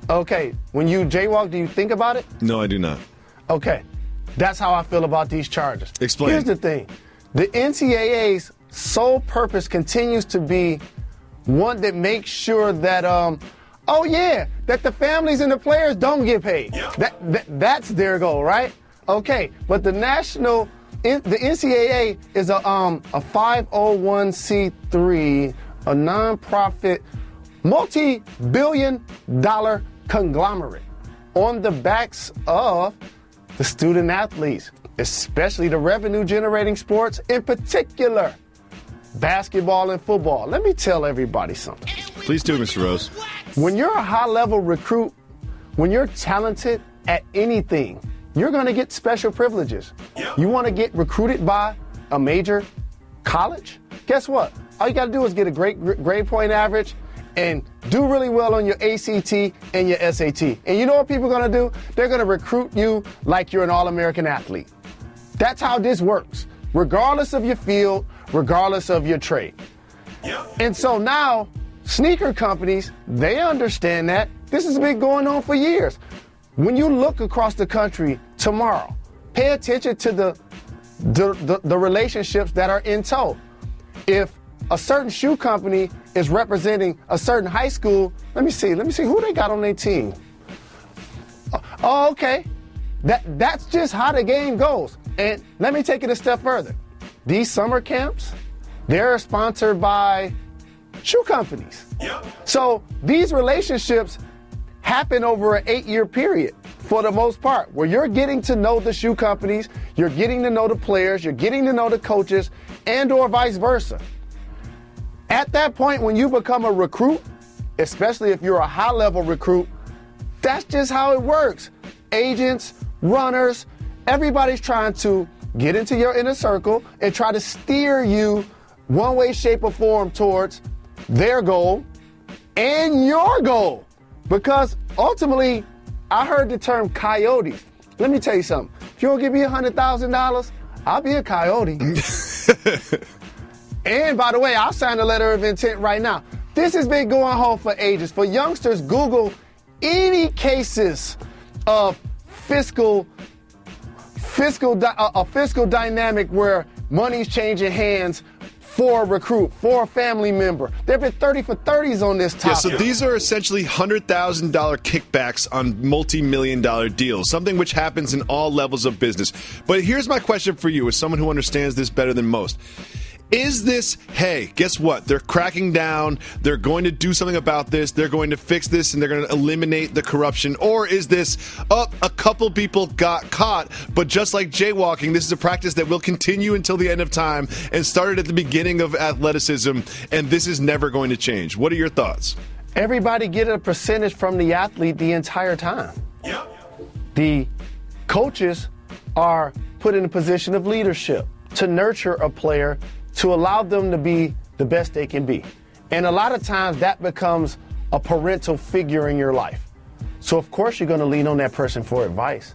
Okay, when you jaywalk, do you think about it? No, I do not. Okay, that's how I feel about these charges. Explain. Here's the thing. The NCAA's sole purpose continues to be one that makes sure that, that the families and the players don't get paid. That's their goal, right? Okay, but the NCAA is a 501c3, a nonprofit, multi-billion-dollar conglomerate on the backs of the student athletes, especially the revenue-generating sports, in particular, basketball and football. Let me tell everybody something. Please do, Mr. Rose. When you're a high-level recruit, when you're talented at anything, you're going to get special privileges. You want to get recruited by a major college? Guess what? All you got to do is get a great grade point average and do really well on your ACT and your SAT. And you know what people are going to do? They're going to recruit you like you're an All-American athlete. That's how this works, regardless of your field, regardless of your trade. And so now, sneaker companies, they understand that. This has been going on for years. When you look across the country tomorrow, pay attention to the relationships that are in tow. If a certain shoe company is representing a certain high school, let me see who they got on their team. Oh, okay. That's just how the game goes. And let me take it a step further. These summer camps, they're sponsored by shoe companies. So these relationships happen over an 8-year period for the most part, where you're getting to know the shoe companies, you're getting to know the players, you're getting to know the coaches, and or vice versa. At that point, when you become a recruit, especially if you're a high-level recruit, that's just how it works. Agents, runners, everybody's trying to get into your inner circle and try to steer you one way, shape, or form towards their goal and your goal. Because ultimately, I heard the term coyotes. Let me tell you something. If you don't give me $100,000, I'll be a coyote. And by the way, I'll sign a letter of intent right now. This has been going on for ages. For youngsters, Google any cases of fiscal dynamic where money's changing hands for a recruit, for a family member. There have been 30 for 30s on this topic. Yeah, so these are essentially $100,000 kickbacks on multi-million-dollar deals, something which happens in all levels of business. But here's my question for you, as someone who understands this better than most. Is this, hey, guess what? They're cracking down. They're going to do something about this. They're going to fix this, and they're going to eliminate the corruption. Or is this, a couple people got caught, but just like jaywalking, this is a practice that will continue until the end of time and started at the beginning of athleticism, and this is never going to change. What are your thoughts? Everybody get a percentage from the athlete the entire time. The coaches are put in a position of leadership to nurture a player, to allow them to be the best they can be. And a lot of times that becomes a parental figure in your life. So of course you're going to lean on that person for advice.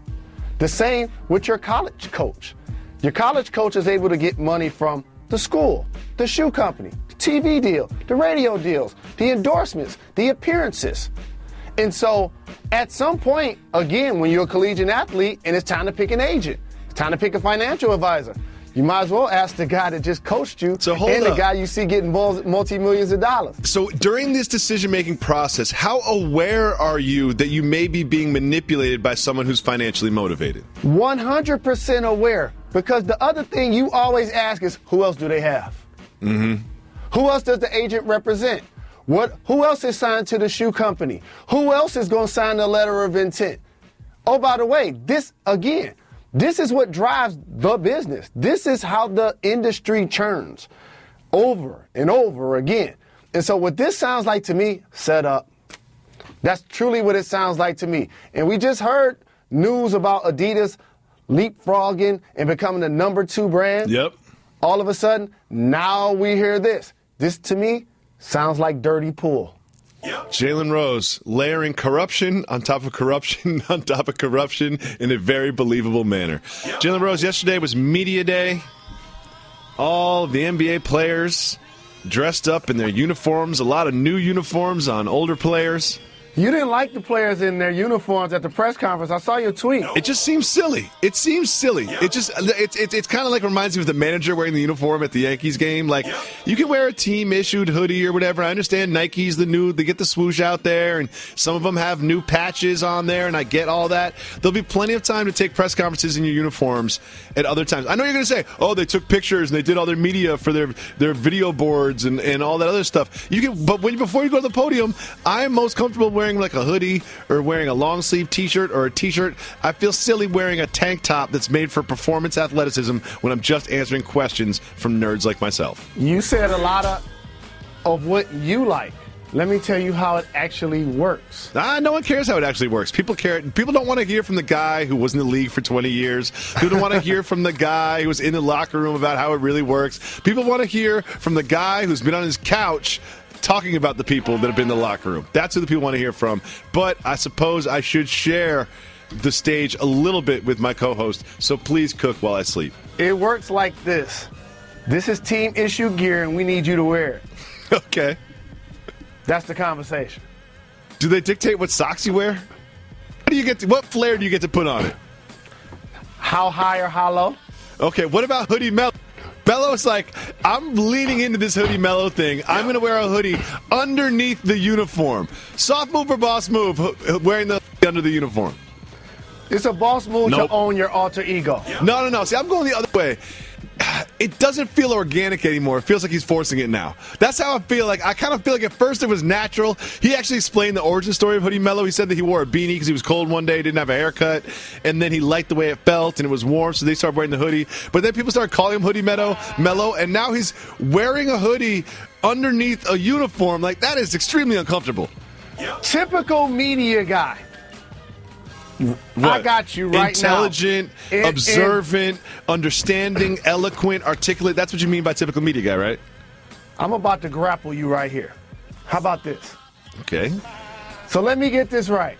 The same with your college coach. Your college coach is able to get money from the school, the shoe company, the TV deal, the radio deals, the endorsements, the appearances. And so at some point, again, when you're a collegiate athlete and it's time to pick an agent, it's time to pick a financial advisor, you might as well ask the guy that just coached you the guy you see getting multi-millions of dollars. So during this decision-making process, how aware are you that you may be being manipulated by someone who's financially motivated? 100% aware, because the other thing you always ask is, who else do they have? Mm-hmm. Who else does the agent represent? Who else is signed to the shoe company? Who else is going to sign the letter of intent? Oh, by the way, this is what drives the business. This is how the industry churns over and over again. And so what this sounds like to me, set up. That's truly what it sounds like to me. And we just heard news about Adidas leapfrogging and becoming the number 2 brand. Yep. All of a sudden, now we hear this. This, to me, sounds like dirty pool. Jalen Rose layering corruption on top of corruption on top of corruption in a very believable manner. Jalen Rose, yesterday was media day. All of the NBA players dressed up in their uniforms, a lot of new uniforms on older players. You didn't like the players in their uniforms at the press conference. I saw your tweet. It just seems silly. It seems silly. It just it's kind of like reminds me of the manager wearing the uniform at the Yankees game. Like, you can wear a team-issued hoodie or whatever. I understand Nike's the new, they get the swoosh out there, and some of them have new patches on there, and I get all that. There'll be plenty of time to take press conferences in your uniforms at other times. I know you're going to say, oh, they took pictures and they did all their media for their video boards and all that other stuff. But before you go to the podium, I'm most comfortable wearing like a hoodie or wearing a long sleeve t-shirt or a t-shirt. I feel silly wearing a tank top that's made for performance athleticism when I'm just answering questions from nerds like myself. You said a lot of what you like. Let me tell you how it actually works. No one cares how it actually works. People care. People don't want to hear from the guy who was in the league for 20 years. People don't want to hear from the guy who was in the locker room about how it really works. People want to hear from the guy who's been on his couch talking about the people that have been in the locker room. That's who the people want to hear from. But I suppose I should share the stage a little bit with my co-host, so please cook while I sleep. It works like this. This is team issue gear, and we need you to wear it. Okay. That's the conversation. Do they dictate what socks you wear? What flair do you get to put on it? How high or how low? Okay, what about hoodie Mellow? Mello's like, I'm leaning into this hoodie Mellow thing. I'm going to wear a hoodie underneath the uniform. Soft move or boss move, wearing the under the uniform? It's a boss move to own your alter ego. No. See, I'm going the other way. It doesn't feel organic anymore. It feels like he's forcing it now. That's how I feel. Like, I kind of feel like at first it was natural. He actually explained the origin story of Hoodie Mellow. He said that he wore a beanie because he was cold one day, didn't have a haircut, and then he liked the way it felt, and it was warm, so they started wearing the hoodie. But then people started calling him Hoodie Mellow, and now he's wearing a hoodie underneath a uniform. Like, that is extremely uncomfortable. Typical media guy. What? I got you right Intelligent, now. observant, understanding, eloquent, articulate. That's what you mean by typical media guy, right? I'm about to grapple you right here. How about this? Okay. So let me get this right.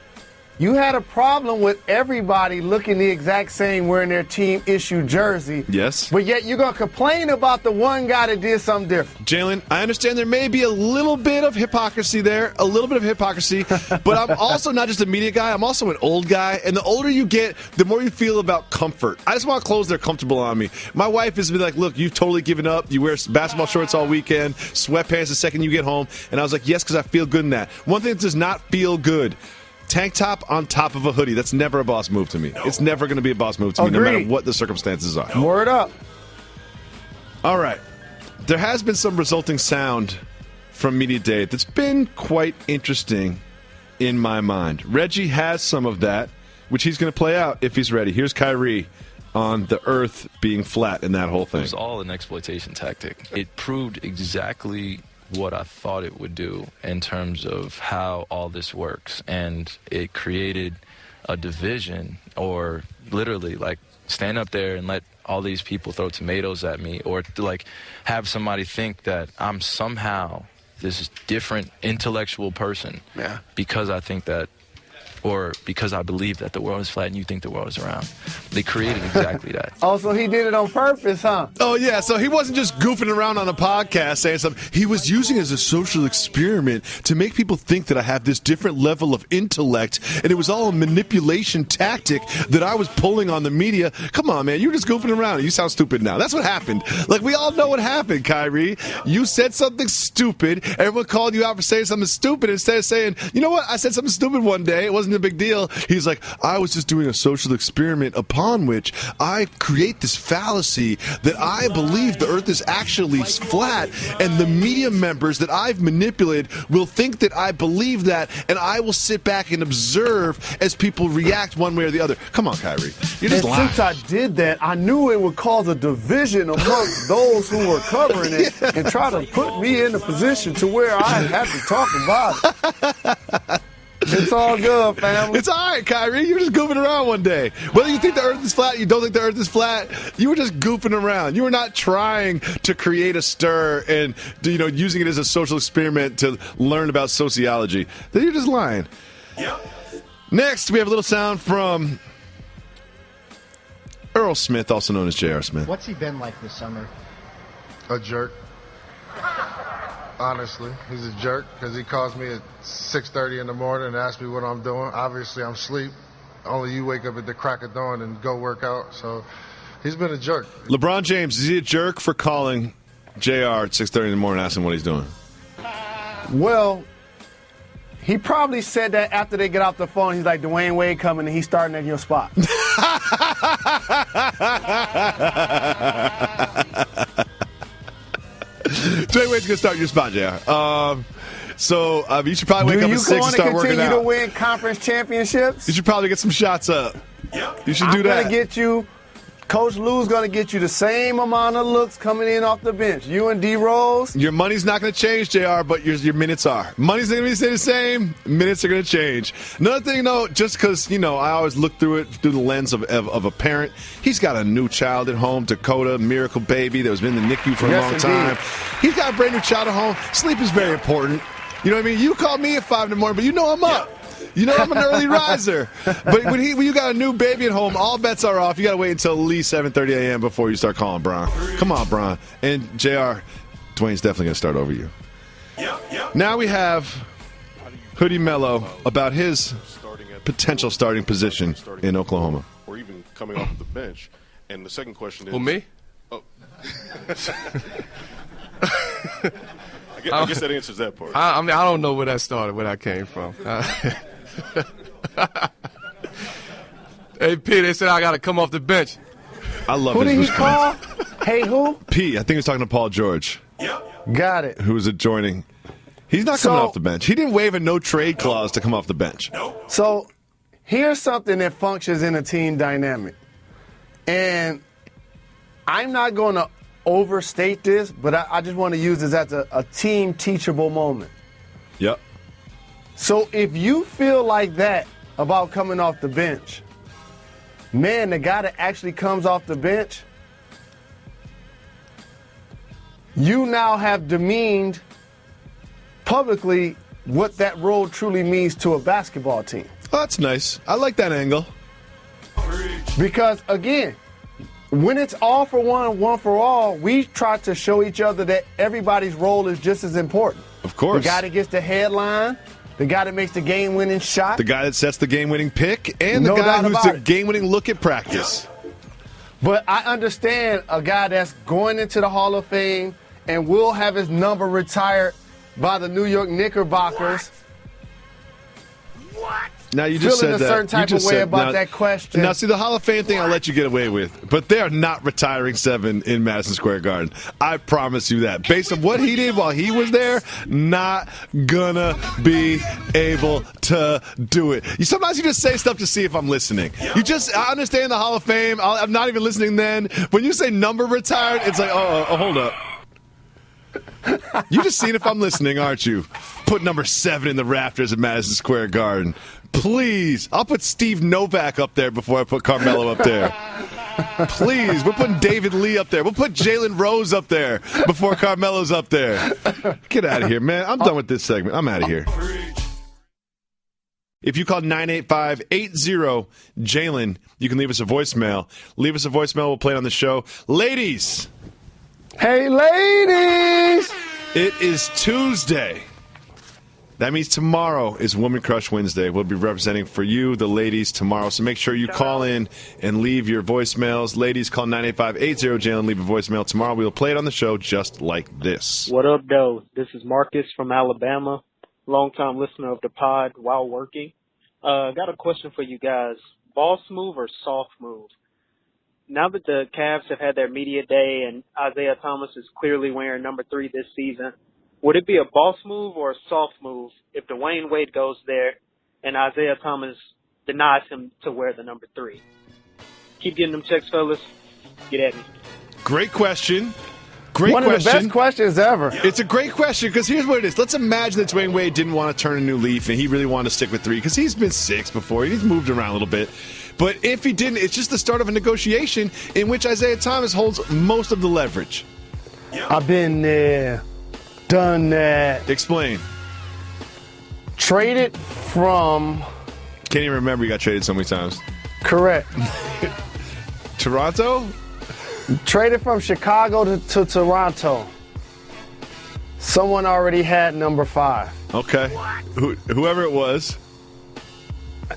You had a problem with everybody looking the exact same wearing their team-issued jersey. Yes. But yet you're going to complain about the one guy that did something different. Jalen, I understand there may be a little bit of hypocrisy there, but I'm also not just a media guy. I'm also an old guy. And the older you get, the more you feel about comfort. I just want clothes that are comfortable on me. My wife has been like, look, you've totally given up. You wear basketball shorts all weekend, sweatpants the second you get home. And I was like, yes, because I feel good in that. One thing that does not feel good: tank top on top of a hoodie. That's never a boss move to me. It's never going to be a boss move to me, no matter what the circumstances are. Word up. All right. There has been some resulting sound from Media Day that's been quite interesting in my mind. Reggie has some of that, which he's going to play out if he's ready. Here's Kyrie on the earth being flat and that whole thing. It was all an exploitation tactic. It proved exactly what I thought it would do in terms of how all this works, and it created a division, or literally like stand up there and let all these people throw tomatoes at me, or like have somebody think that I'm somehow this different intellectual person because I think that, or because I believe that the world is flat and you think the world is round. They created exactly that. Oh, so he did it on purpose, huh? Oh, yeah. So he wasn't just goofing around on a podcast saying something. He was using it as a social experiment to make people think that I have this different level of intellect, and it was all a manipulation tactic that I was pulling on the media. Come on, man. You were just goofing around. You sound stupid now. That's what happened. Like, we all know what happened, Kyrie. You said something stupid. Everyone called you out for saying something stupid instead of saying, you know what? I said something stupid one day. It wasn't a big deal. He's like, I was just doing a social experiment upon which I create this fallacy that I believe the earth is actually flat, and the media members that I've manipulated will think that I believe that, and I will sit back and observe as people react one way or the other. Come on, Kyrie. You're just lying. Since I did that, I knew it would cause a division amongst those who were covering it and try to put me in a position to where I had to talk about it. It's all good, family. It's all right, Kyrie. You're just goofing around one day. Whether you think the earth is flat, you don't think the earth is flat, you were just goofing around. You were not trying to create a stir and, using it as a social experiment to learn about sociology. Then you're just lying. Yep. Next, we have a little sound from Earl Smith, also known as J.R. Smith. What's he been like this summer? A jerk. Honestly, he's a jerk because he calls me at 6:30 in the morning and asks me what I'm doing. Obviously, I'm asleep. Only you wake up at the crack of dawn and go work out. So he's been a jerk. LeBron James, is he a jerk for calling JR at 6:30 in the morning and asking what he's doing? Well, he probably said that after they get off the phone. He's like, Dwayne Wade coming and he's starting at your spot. Dwayne Wade's going to start your spot, JR. So you should probably wake up at 6 and start working out. Do you continue to win conference championships? You should probably get some shots up. You should do that. I'm going to get you, Coach Lou's going to get you the same amount of looks coming in off the bench. You and D. Rose. Your money's not going to change, JR, but your minutes are. Money's going to stay the same. Minutes are going to change. Another thing, though, just because, I always look through it through the lens of a parent. He's got a new child at home, Dakota, miracle baby that was in the NICU for a long time. He's got a brand new child at home. Sleep is very important. You know what I mean? You call me at 5 in the morning, but I'm up. I'm an early riser. But when you got a new baby at home, all bets are off. You got to wait until at least 7:30 a.m. before you start calling Bron. Come on, Bron. And JR, Dwayne's definitely going to start over you. Now we have Hoodie Mello about his potential starting position in Oklahoma. Or even coming off the bench. And the second question is... Who, me? Oh. I guess that answers that part. I don't know where that started, where that came from. Hey, P, they said I got to come off the bench. I love who his did he response. call? Hey, who? P. I think he was talking to Paul George. Got it. Who was adjoining. He's not coming off the bench. He didn't waive a no-trade clause to come off the bench. So here's something that functions in a team dynamic. And I'm not going to overstate this, but I just want to use this as a team teachable moment. Yep. So if you feel like that about coming off the bench, man, the guy that actually comes off the bench, you now have demeaned publicly what that role truly means to a basketball team. Oh, that's nice. I like that angle. Because, again, when it's all for one, one for all, we try to show each other that everybody's role is just as important. Of course. The guy that gets the headline, the guy that makes the game-winning shot. The guy that sets the game-winning pick, and the guy who's the game-winning look at practice. But I understand a guy that's going into the Hall of Fame and will have his number retired by the New York Knickerbockers. What? Now you just feeling said a certain type of way about that question. Now, see, the Hall of Fame thing I'll let you get away with, but they are not retiring 7 in Madison Square Garden. I promise you that. Based on what he did while he was there, not gonna be able to do it. Sometimes you just say stuff to see if I'm listening. I understand the Hall of Fame. I'm not even listening then. When you say number retired, it's like, oh, hold up. You just seen if I'm listening, aren't you? Put number 7 in the rafters at Madison Square Garden. Please. I'll put Steve Novak up there before I put Carmelo up there. Please. We're putting David Lee up there. We'll put Jalen Rose up there before Carmelo's up there. Get out of here, man. I'm done with this segment. I'm out of here. If you call 985-80-JALEN, you can leave us a voicemail. Leave us a voicemail. We'll play it on the show. Ladies. Hey, ladies. It is Tuesday. That means tomorrow is Woman Crush Wednesday. We'll be representing for you, the ladies, tomorrow. So make sure you call in and leave your voicemails. Ladies, call 985-80-JALEN. Leave a voicemail. Tomorrow we will play it on the show just like this. What up, though? This is Marcus from Alabama, longtime listener of the pod while working. Got a question for you guys. Boss move or soft move? Now that the Cavs have had their media day and Isaiah Thomas is clearly wearing number 3 this season, would it be a boss move or a soft move if Dwayne Wade goes there and Isaiah Thomas denies him to wear the number 3? Keep getting them checks, fellas. Get at me. Great question. Great One question. of the best questions ever. It's a great question because here's what it is. Let's imagine that Dwayne Wade didn't want to turn a new leaf and he really wanted to stick with 3 because he's been 6 before. He's moved around a little bit. But if he didn't, it's just the start of a negotiation in which Isaiah Thomas holds most of the leverage. I've been there, done that. Explain. Traded from... Can't even remember you got traded so many times. Correct. Toronto? Traded from Chicago to Toronto. Someone already had number 5. Okay. Whoever it was.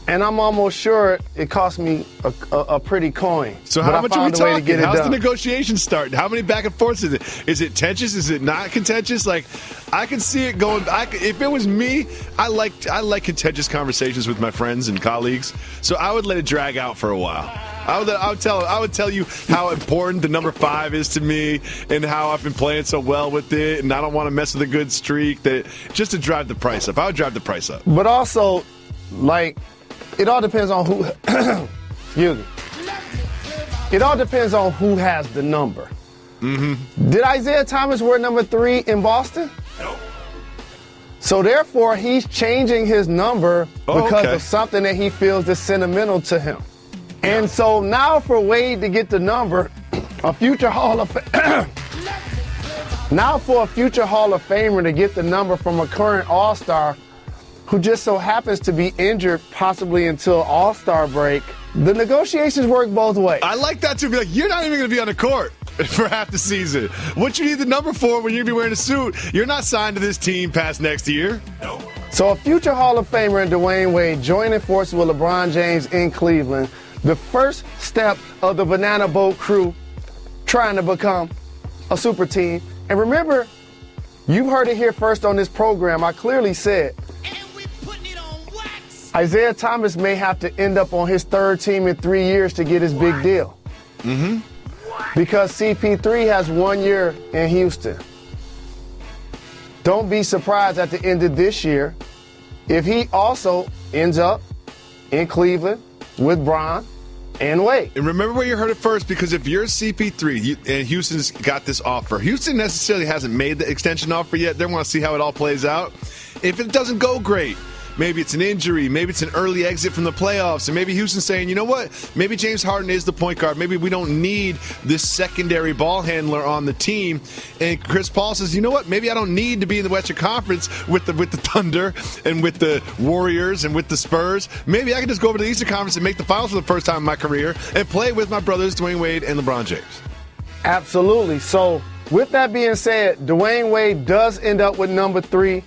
And I'm almost sure it cost me a pretty coin. So how much are we talking? How's the done. negotiation start? How many back and forths is it? Is it contentious? Is it not contentious? Like, I can see it going. If it was me, I like contentious conversations with my friends and colleagues. So I would let it drag out for a while. I would tell you how important the number 5 is to me and how I've been playing so well with it, and I don't want to mess with a good streak. That just to drive the price up. I would drive the price up. But also, like, it all depends on who. Excuse me. It all depends on who has the number. Mm-hmm. Did Isaiah Thomas wear number 3 in Boston? No. So therefore, he's changing his number because of something that he feels is sentimental to him. Yeah. And so now for Wade to get the number, a future Hall of now for a future Hall of Famer to get the number from a current All-Star who just so happens to be injured possibly until All-Star break, the negotiations work both ways. I like that too. Be like, you're not even going to be on the court for half the season. What you need the number for when you're going to be wearing a suit? You're not signed to this team past next year. No. So a future Hall of Famer in Dwayne Wade joining forces with LeBron James in Cleveland, the first step of the Banana Boat crew trying to become a super team. And remember, you've heard it here first on this program. I clearly said Isaiah Thomas may have to end up on his 3rd team in 3 years to get his big deal. Mm-hmm. Because CP3 has 1 year in Houston. Don't be surprised at the end of this year if he also ends up in Cleveland with Bron and Wade. And remember where you heard it first, because if you're CP3 and Houston's got this offer, Houston necessarily hasn't made the extension offer yet. They want to see how it all plays out. If it doesn't go great, maybe it's an injury, maybe it's an early exit from the playoffs, and maybe Houston's saying, you know what, maybe James Harden is the point guard. Maybe we don't need this secondary ball handler on the team. And Chris Paul says, you know what, maybe I don't need to be in the Western Conference with the Thunder and with the Warriors and with the Spurs. Maybe I can just go over to the Eastern Conference and make the finals for the first time in my career and play with my brothers Dwayne Wade and LeBron James. Absolutely. So with that being said, Dwayne Wade does end up with number 3.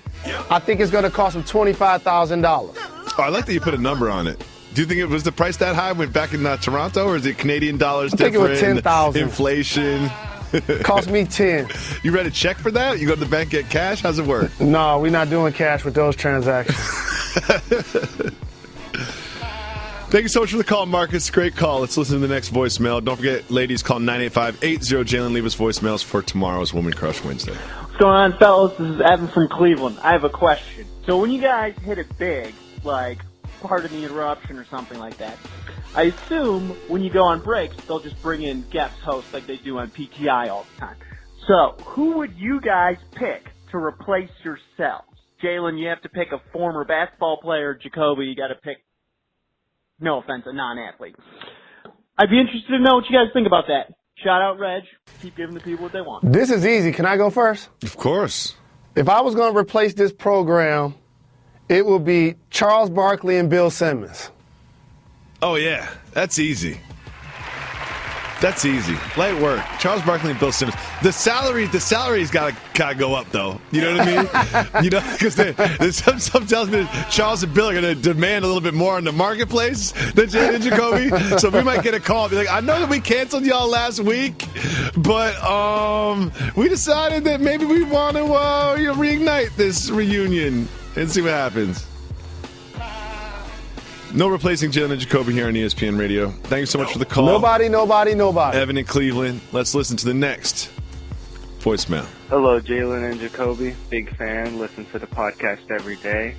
I think it's going to cost him $25,000. Oh, I like that you put a number on it. Do you think it was the price that high when back in Toronto, or is it Canadian dollars different? I think it was $10,000. Inflation. Cost me 10. You read a check for that? You go to the bank, get cash? How's it work? No, we're not doing cash with those transactions. Thank you so much for the call, Marcus. Great call. Let's listen to the next voicemail. Don't forget, ladies, call 985-80-JALEN. Leave us voicemails for tomorrow's Woman Crush Wednesday. What's going on, fellas? This is Evan from Cleveland. I have a question. So when you guys hit it big, like pardon the interruption or something like that, I assume when you go on breaks, they'll just bring in guest hosts like they do on PTI all the time. So who would you guys pick to replace yourselves? Jalen, you have to pick a former basketball player. Jacoby, you got to pick, no offense, a non-athlete. I'd be interested to know what you guys think about that. Shout out, Reg. Keep giving the people what they want. This is easy. Can I go first? Of course. If I was going to replace this program, it would be Charles Barkley and Bill Simmons. Oh, yeah. That's easy. That's easy. Light work. Charles Barkley and Bill Simmons. The salary's got to go up, though. You know what I mean? Because some tells me that Charles and Bill are going to demand a little bit more in the marketplace than Jalen Jacoby. So we might get a call. Be like, I know that we canceled y'all last week, but we decided that maybe we want to reignite this reunion and see what happens. No replacing Jalen Jacoby here on ESPN Radio. Thank you so much for the call. Nobody. Evan in Cleveland. Let's listen to the next voicemail. Hello, Jalen and Jacoby. Big fan. Listen to the podcast every day.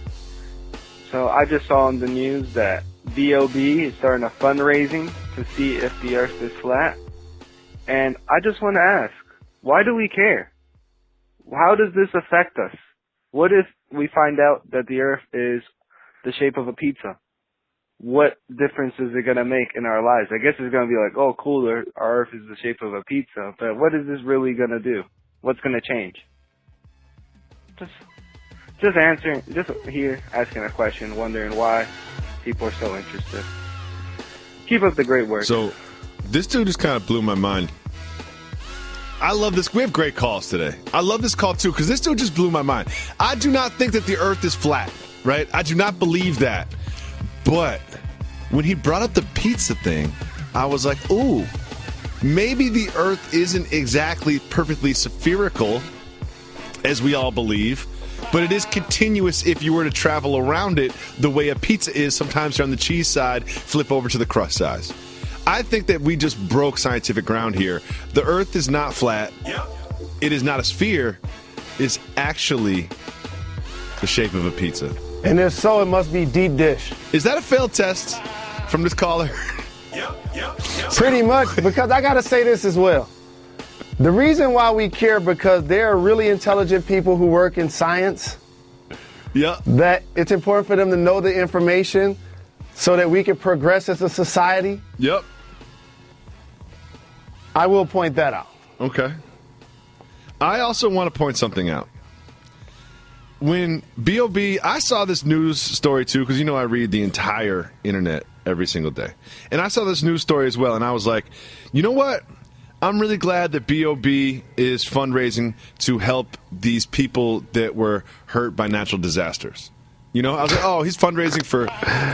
So I just saw on the news that BOB is starting a fundraising to see if the earth is flat. And I just want to ask, why do we care? How does this affect us? What if we find out that the earth is the shape of a pizza? What difference is it going to make in our lives? I guess it's going to be like, oh, cool, our earth is the shape of a pizza. But what is this really going to do? What's going to change? Just answering, just here asking a question, wondering why people are so interested. Keep up the great work. So this dude just kind of blew my mind. I love this. We have great calls today. I love this call, too, because this dude just blew my mind. I do not think that the earth is flat, right? I do not believe that. But when he brought up the pizza thing, I was like, ooh, maybe the earth isn't exactly perfectly spherical, as we all believe, but it is continuous if you were to travel around it the way a pizza is. Sometimes you're on the cheese side, flip over to the crust size. I think that we just broke scientific ground here. The earth is not flat. It is not a sphere. It's actually the shape of a pizza. And if so, it must be deep dish. Is that a failed test from this caller? Pretty much, because I got to say this as well. The reason why we care, because there are really intelligent people who work in science. That it's important for them to know the information so that we can progress as a society. I will point that out. Okay. I also want to point something out. When B.O.B., I saw this news story, too, because, I read the entire internet every single day. And I saw this news story as well, and I was like, you know what? I'm really glad that B.O.B. is fundraising to help these people that were hurt by natural disasters. I was like, oh, he's fundraising for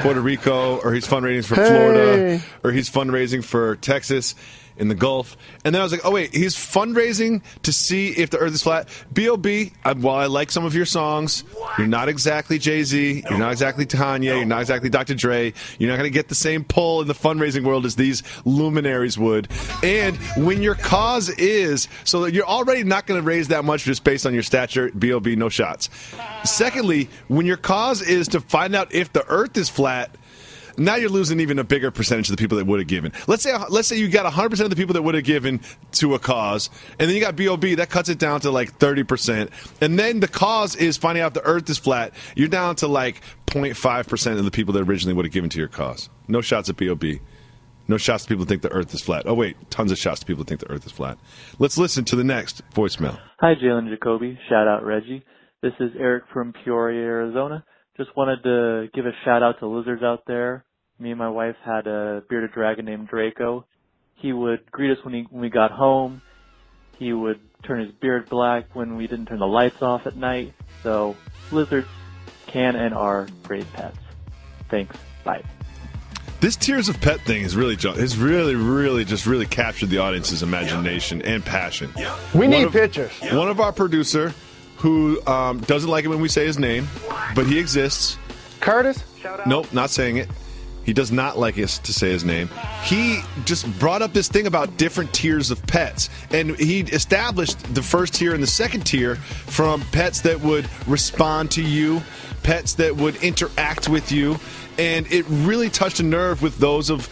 Puerto Rico, or he's fundraising for Florida, or he's fundraising for Texas in the Gulf. And then I was like, oh, wait, he's fundraising to see if the earth is flat. B.O.B., while I like some of your songs, you're not exactly Jay-Z, you're not exactly Kanye, you're not exactly Dr. Dre. You're not going to get the same pull in the fundraising world as these luminaries would. And when your cause is, so that you're already not going to raise that much just based on your stature, B.O.B., no shots. Secondly, when your cause is to find out if the earth is flat, now you're losing even a bigger percentage of the people that would have given. Let's say you got 100% of the people that would have given to a cause, and then you got B.O.B. That cuts it down to like 30%. And then the cause is finding out the earth is flat. You're down to like 0.5% of the people that originally would have given to your cause. No shots at B.O.B. No shots to people who think the earth is flat. Oh, wait, tons of shots to people who think the earth is flat. Let's listen to the next voicemail. Hi, Jalen Jacoby. Shout out, Reggie. This is Eric from Peoria, Arizona. Just wanted to give a shout out to lizards out there. Me and my wife had a bearded dragon named Draco. He would greet us when we got home. He would turn his beard black when we didn't turn the lights off at night. So lizards can and are great pets. Thanks. Bye. This Tears of Pet thing is really captured the audience's imagination and passion. We need pictures. One of our producer who doesn't like it when we say his name, but he exists. Curtis? Nope, not saying it. He does not like us to say his name. He just brought up this thing about different tiers of pets. And he established the first tier and the second tier from pets that would respond to you, pets that would interact with you. And it really touched a nerve with those of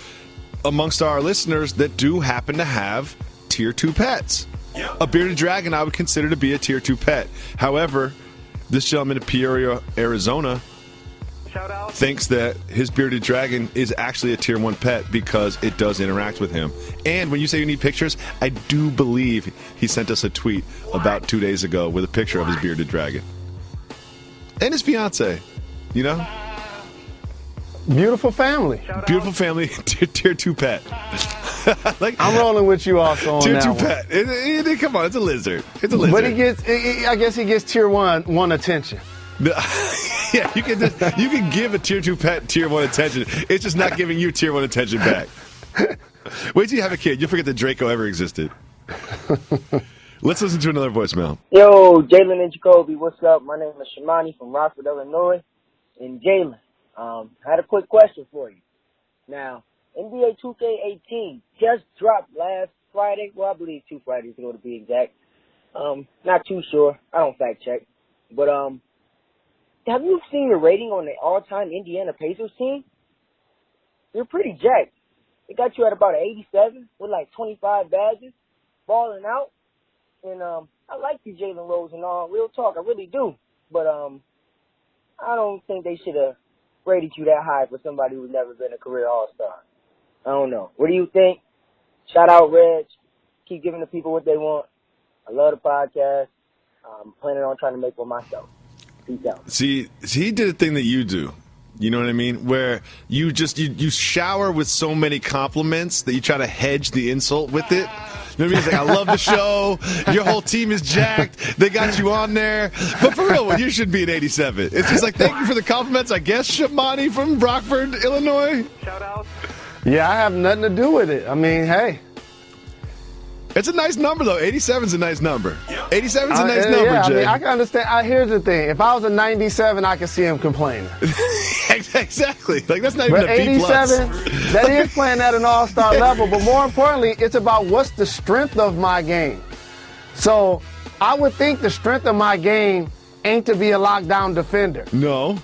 amongst our listeners that do happen to have tier 2 pets. A bearded dragon I would consider to be a tier 2 pet. However, this gentleman in Peoria, Arizona, thinks that his bearded dragon is actually a tier 1 pet because it does interact with him. And when you say you need pictures, I do believe he sent us a tweet about 2 days ago with a picture of his bearded dragon. And his fiance, Beautiful family. Beautiful family, tier 2 pet. I'm rolling with you also on tier that 2 one. Pet. Come on, it's a lizard. It's a lizard. But I guess he gets tier 1 attention. Yeah, you can give a tier 2 pet tier 1 attention. It's just not giving you tier 1 attention back. Wait till you have a kid. You'll forget that Draco ever existed. Let's listen to another voicemail. Yo, Jalen and Jacoby, what's up? My name is Shamani from Rockford, Illinois. And Jalen, I had a quick question for you. Now, NBA 2K18 just dropped last Friday. Well, I believe 2 Fridays ago to be exact. Not too sure. I don't fact check. But have you seen the rating on the all-time Indiana Pacers team? They're pretty jacked. They got you at about an 87 with like 25 badges, balling out. And I like you, Jalen Rose, and all. Real talk, I really do. But I don't think they should have rated you that high for somebody who's never been a career All-Star. I don't know. What do you think? Shout out, Reg. Keep giving the people what they want. I love the podcast. I'm planning on trying to make one myself. Peace out. See, he did a thing that you do. You know what I mean? Where you just you shower with so many compliments that you try to hedge the insult with it. You know what I mean? It's like, I love the show. Your whole team is jacked. They got you on there. But for real, you should be an 87. It's just like, thank you for the compliments. I guess Shamani from Brockford, Illinois. Shout out. Yeah, I have nothing to do with it. I mean, hey. It's a nice number, though. 87's a nice number. 87's a nice number, yeah, Jay. I mean, I can understand. Here's the thing. If I was a 97, I could see him complaining. Exactly. Like, that's not even but a B+. 87, that is playing at an all-star level. But more importantly, it's about what's the strength of my game. So I would think the strength of my game ain't to be a lockdown defender. No.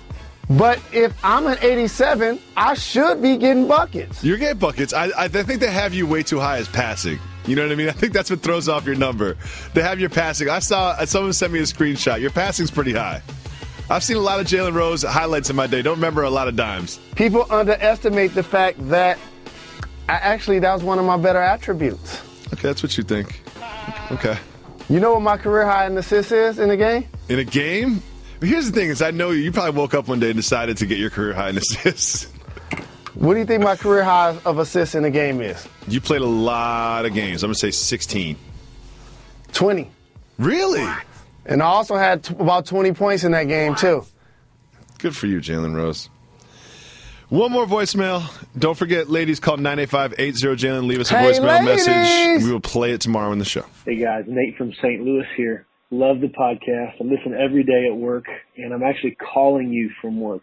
But if I'm an 87, I should be getting buckets. You're getting buckets. I think they have you way too high as passing. You know what I mean? I think that's what throws off your number. They have your passing. I saw someone sent me a screenshot. Your passing's pretty high. I've seen a lot of Jalen Rose highlights in my day. Don't remember a lot of dimes. People underestimate the fact that that was one of my better attributes. Okay, that's what you think. Okay. You know what my career high in assists is in a game? In a game? Here's the thing is I know you probably woke up one day and decided to get your career high in assists. What do you think my career high of assists in a game is? You played a lot of games. I'm going to say 16. 20. Really? And I also had about 20 points in that game, too. Good for you, Jalen Rose. One more voicemail. Don't forget, ladies, call 985-80-JALEN. Leave us a voicemail message. We will play it tomorrow in the show. Hey, guys. Nate from St. Louis here. Love the podcast. I listen every day at work, and I'm actually calling you from work.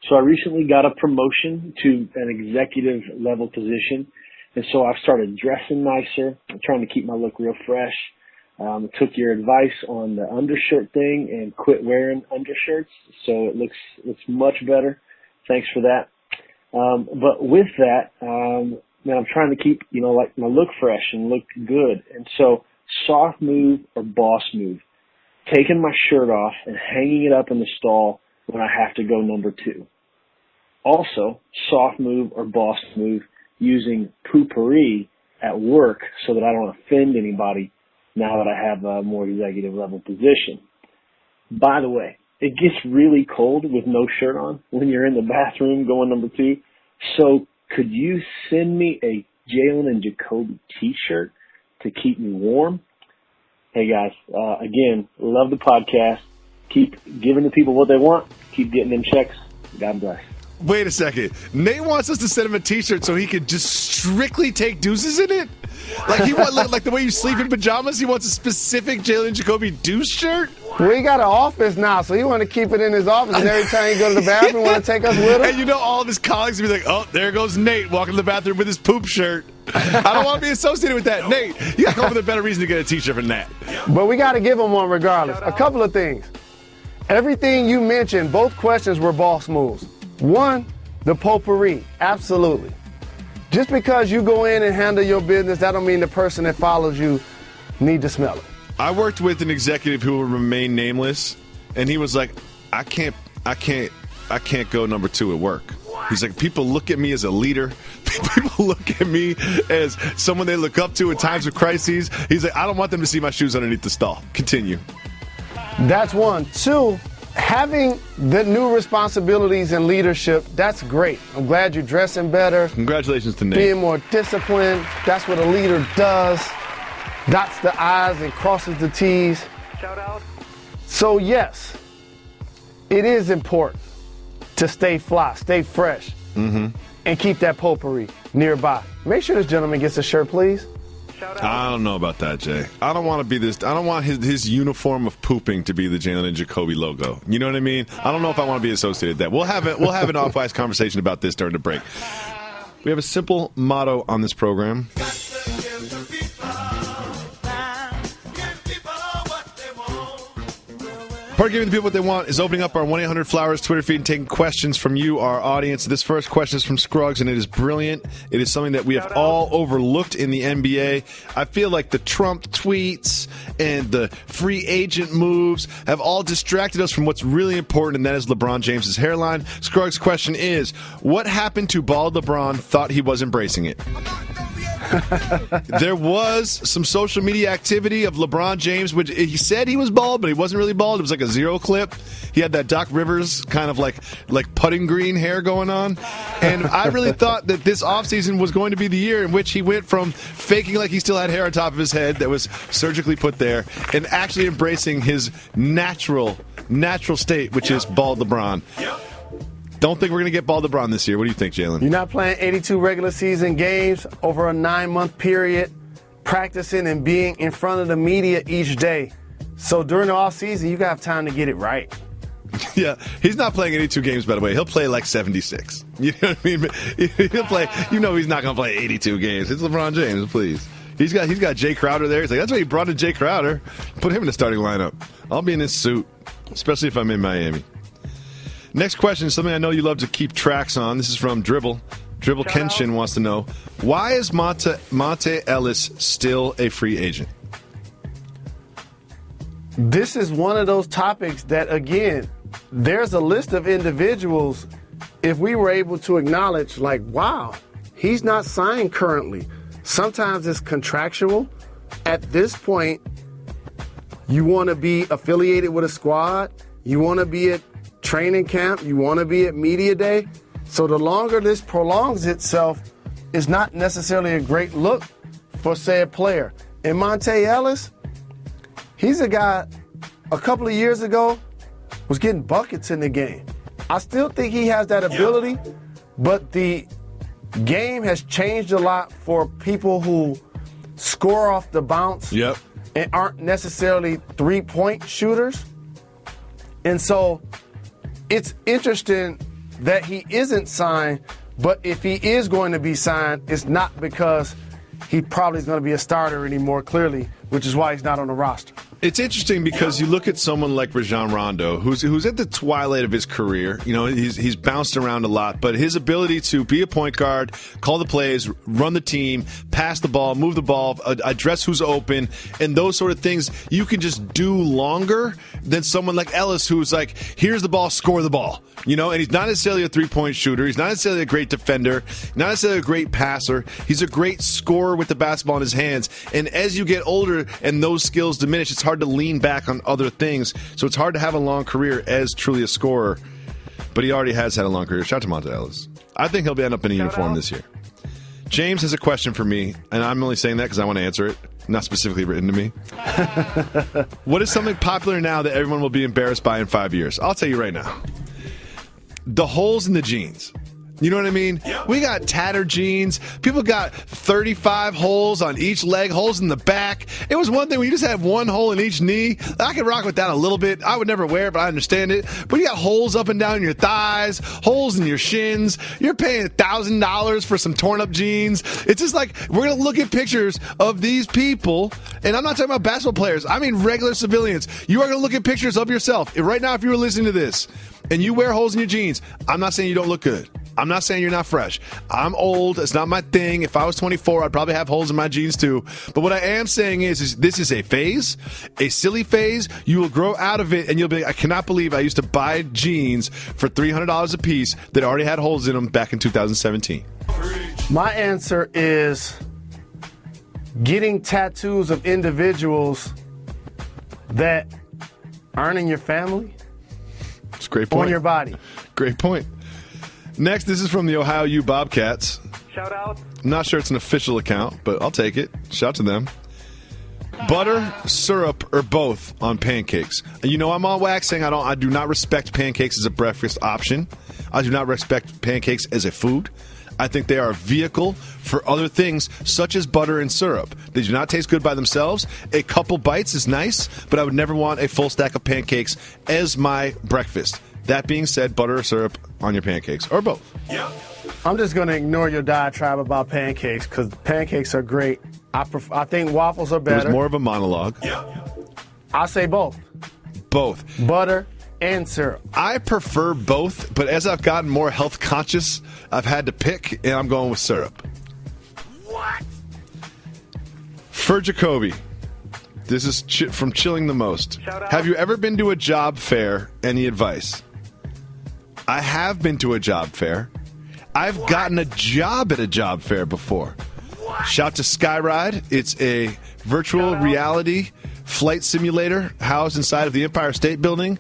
So I recently got a promotion to an executive level position, and so I've started dressing nicer. I'm trying to keep my look real fresh. I took your advice on the undershirt thing and quit wearing undershirts, so it looks much better. Thanks for that. But with that, man, I'm trying to keep, like my look fresh and look good. And so soft move or boss move, taking my shirt off and hanging it up in the stall when I have to go number 2. Also, soft move or boss move, using poopery at work so that I don't offend anybody now that I have a more executive level position. By the way, it gets really cold with no shirt on when you're in the bathroom going number 2. So could you send me a Jalen and Jacoby t-shirt to keep me warm? Hey guys, again, love the podcast. Keep giving the people what they want. Keep getting them checks. God bless. Wait a second. Nate wants us to send him a t-shirt so he could just strictly take deuces in it? Like the way you sleep in pajamas, he wants a specific Jalen Jacoby deuce shirt? Well, he got an office now, so he want to keep it in his office, and every time he go to the bathroom, want to take us with him. And all of his colleagues will be like, oh, there goes Nate walking to the bathroom with his poop shirt. I don't want to be associated with that. Nate, you got to come up with a better reason to get a t-shirt than that. But we got to give him one regardless. A couple of things. Everything you mentioned, both questions were boss moves. One, the potpourri, absolutely. Just because you go in and handle your business, that don't mean the person that follows you need to smell it. I worked with an executive who will remain nameless, and he was like, I can't go number 2 at work. He's like, people look at me as a leader. People look at me as someone they look up to in times of crises. He's like, I don't want them to see my shoes underneath the stall. Continue. That's one. 2, having the new responsibilities and leadership, that's great. I'm glad you're dressing better. Congratulations to Nate. Being more disciplined. That's what a leader does. Dots the I's and crosses the T's. Shout out. So, yes, it is important to stay fly, stay fresh, and keep that potpourri nearby. Make sure this gentleman gets a shirt, please. I don't know about that, Jay. I don't want to be this. I don't want his uniform of pooping to be the Jalen Jacoby logo. You know what I mean? I don't know if I want to be associated with that. We'll have an off-ice conversation about this during the break. We have a simple motto on this program. Part of giving the people what they want is opening up our 1-800-Flowers Twitter feed and taking questions from you, our audience. This first question is from Scruggs, and it is brilliant. It is something that we have all overlooked in the NBA. I feel like the Trump tweets and the free agent moves have all distracted us from what's really important, and that is LeBron James's hairline. Scruggs' question is, what happened to bald LeBron thought he was embracing it? There was some social media activity of LeBron James, which he said he was bald, but he wasn't really bald. It was like a zero clip. He had that Doc Rivers kind of like putting green hair going on. And I really thought that this offseason was going to be the year in which he went from faking like he still had hair on top of his head that was surgically put there and actually embracing his natural state, which is bald LeBron. Don't think we're going to get bald LeBron this year. What do you think, Jalen? You're not playing 82 regular season games over a 9-month period, practicing and being in front of the media each day. So during the offseason, you got to have time to get it right. Yeah, he's not playing 82 games, by the way. He'll play like 76. You know what I mean? He'll play. You know he's not going to play 82 games. It's LeBron James, please. He's got Jay Crowder there. He's like, that's why he brought in Jay Crowder. Put him in the starting lineup. I'll be in this suit, especially if I'm in Miami. Next question is something I know you love to keep tracks on. This is from Dribble. Dribble Kenshin wants to know, why is Monte Ellis still a free agent? This is one of those topics that, again, there's a list of individuals, if we were able to acknowledge, like, wow, he's not signed currently. Sometimes it's contractual. At this point, you want to be affiliated with a squad. You want to be at training camp. You want to be at media day. So the longer this prolongs itself is not necessarily a great look for, say, a player. And Monte Ellis, he's a guy a couple of years ago was getting buckets in the game. I still think he has that ability, but the game has changed a lot for people who score off the bounce and aren't necessarily three-point shooters. And so it's interesting that he isn't signed, but if he is going to be signed, it's not because he probably is going to be a starter anymore, clearly, which is why he's not on the roster. It's interesting because you look at someone like Rajon Rondo, who's at the twilight of his career. You know, he's bounced around a lot, but his ability to be a point guard, call the plays, run the team, pass the ball, move the ball, address who's open, and those sort of things, you can just do longer than someone like Ellis, who's like, here's the ball, score the ball. You know, and he's not necessarily a three-point shooter. He's not necessarily a great defender, not necessarily a great passer. He's a great scorer with the basketball in his hands. And as you get older and those skills diminish, it's hard to lean back on other things. So it's hard to have a long career as truly a scorer. But he already has had a long career. Shout out to Monte Ellis. I think he'll end up in a uniform this year. James has a question for me, and I'm only saying that because I want to answer it, not specifically written to me. What is something popular now that everyone will be embarrassed by in 5 years? I'll tell you right now. The holes in the jeans. You know what I mean? Yep. We got tattered jeans. People got 35 holes on each leg, holes in the back. It was one thing when you just had one hole in each knee. I could rock with that a little bit. I would never wear it, but I understand it. But you got holes up and down your thighs, holes in your shins. You're paying $1,000 for some torn up jeans. It's just like, we're going to look at pictures of these people, and I'm not talking about basketball players. I mean regular civilians. You are going to look at pictures of yourself. Right now, if you were listening to this, and you wear holes in your jeans, I'm not saying you don't look good. I'm not saying you're not fresh. I'm old. It's not my thing. If I was 24, I'd probably have holes in my jeans too. But what I am saying is this is a phase, a silly phase. You will grow out of it, and you'll be like, I cannot believe I used to buy jeans for $300 a piece that already had holes in them back in 2017. My answer is getting tattoos of individuals that aren't in your family. It's a great point. On your body. Great point. Next, this is from the Ohio U Bobcats. Shout out. I'm not sure it's an official account, but I'll take it. Shout out to them. Butter, syrup, or both on pancakes. And you know I'm on wax saying I do not respect pancakes as a breakfast option. I do not respect pancakes as a food. I think they are a vehicle for other things, such as butter and syrup. They do not taste good by themselves. A couple bites is nice, but I would never want a full stack of pancakes as my breakfast. That being said, butter or syrup on your pancakes, or both. Yep. I'm just going to ignore your diatribe about pancakes because pancakes are great. I think waffles are better. It was more of a monologue. Yep. I say both. Both. Butter and syrup. I prefer both, but as I've gotten more health conscious, I've had to pick, and I'm going with syrup. What? For Jacoby, this is from Chilling the Most. Have you ever been to a job fair? Any advice? I have been to a job fair. I've gotten a job at a job fair before. Shout to Skyride. It's a virtual reality flight simulator housed inside of the Empire State Building.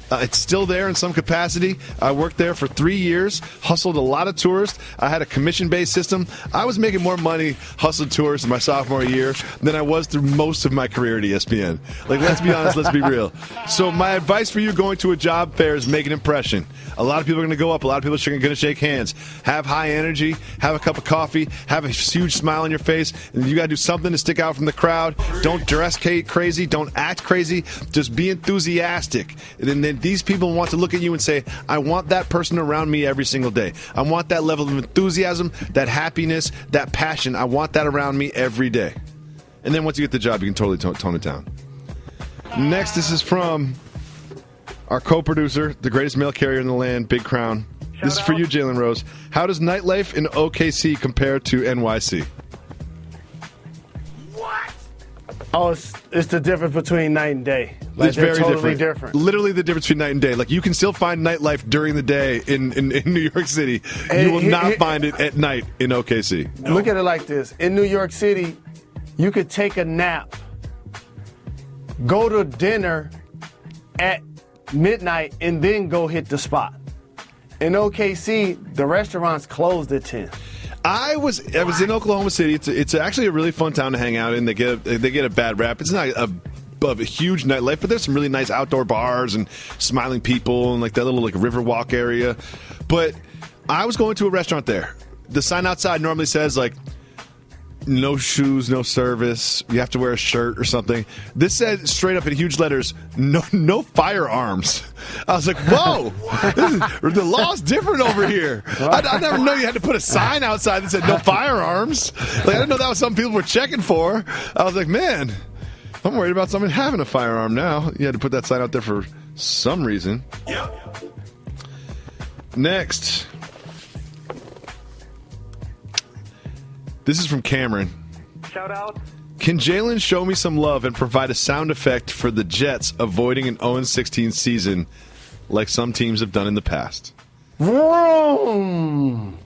It's still there in some capacity. I worked there for 3 years, hustled a lot of tourists. I had a commission-based system. I was making more money hustling tourists in my sophomore year than I was through most of my career at ESPN. Like, let's be honest, let's be real. So my advice for you going to a job fair is make an impression. A lot of people are going to go up. A lot of people are going to shake hands. Have high energy. Have a cup of coffee. Have a huge smile on your face. And you got to do something to stick out from the crowd. Don't dress crazy. Don't act crazy. Just be enthusiastic. And then these people want to look at you and say, I want that person around me every single day. I want that level of enthusiasm, that happiness, that passion. I want that around me every day. And then once you get the job, you can totally tone it down. Next, this is from our co-producer, the greatest mail carrier in the land, Big Crown. This is for you, Jalen Rose. How does nightlife in OKC compare to NYC? Oh, it's the difference between night and day. Like, it's very totally different. Literally the difference between night and day. Like, you can still find nightlife during the day in New York City. You will not find it at night in OKC. No. Look at it like this. In New York City, you could take a nap, go to dinner at midnight, and then go hit the spot. In OKC, the restaurants closed at 10. I was in Oklahoma City. It's actually a really fun town to hang out in. They get a bad rap. It's not a huge nightlife, but there's some really nice outdoor bars and smiling people and like that little like river walk area. But I was going to a restaurant there. The sign outside normally says like no shoes, no service. You have to wear a shirt or something. This said straight up in huge letters, no firearms. I was like, whoa, the law's different over here. I never knew you had to put a sign outside that said no firearms. Like, I didn't know that was something people were checking for. I was like, man, I'm worried about someone having a firearm now. You had to put that sign out there for some reason. Next. This is from Cameron. Shout out. Can Jalen show me some love and provide a sound effect for the Jets avoiding an 0-16 season like some teams have done in the past? Vroom.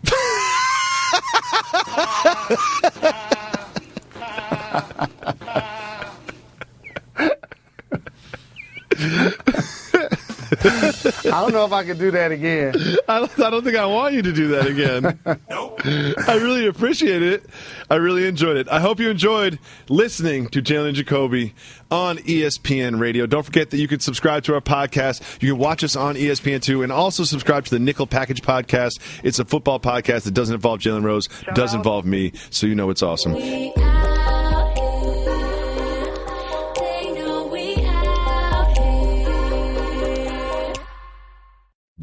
I don't know if I could do that again. I don't think I want you to do that again. Nope. I really appreciate it. I really enjoyed it. I hope you enjoyed listening to Jalen Jacoby on ESPN Radio. Don't forget that you can subscribe to our podcast. You can watch us on ESPN2 and also subscribe to the Nickel Package podcast. It's a football podcast that doesn't involve Jalen Rose, does involve me, so you know it's awesome.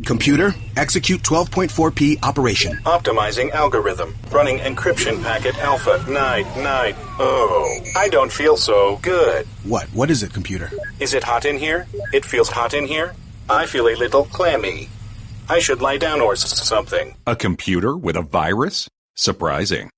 Computer, execute 12.4p operation. Optimizing algorithm. Running encryption packet alpha. Night. Oh, I don't feel so good. What is it, computer? Is it hot in here? It feels hot in here. I feel a little clammy. I should lie down or something. A computer with a virus? Surprising.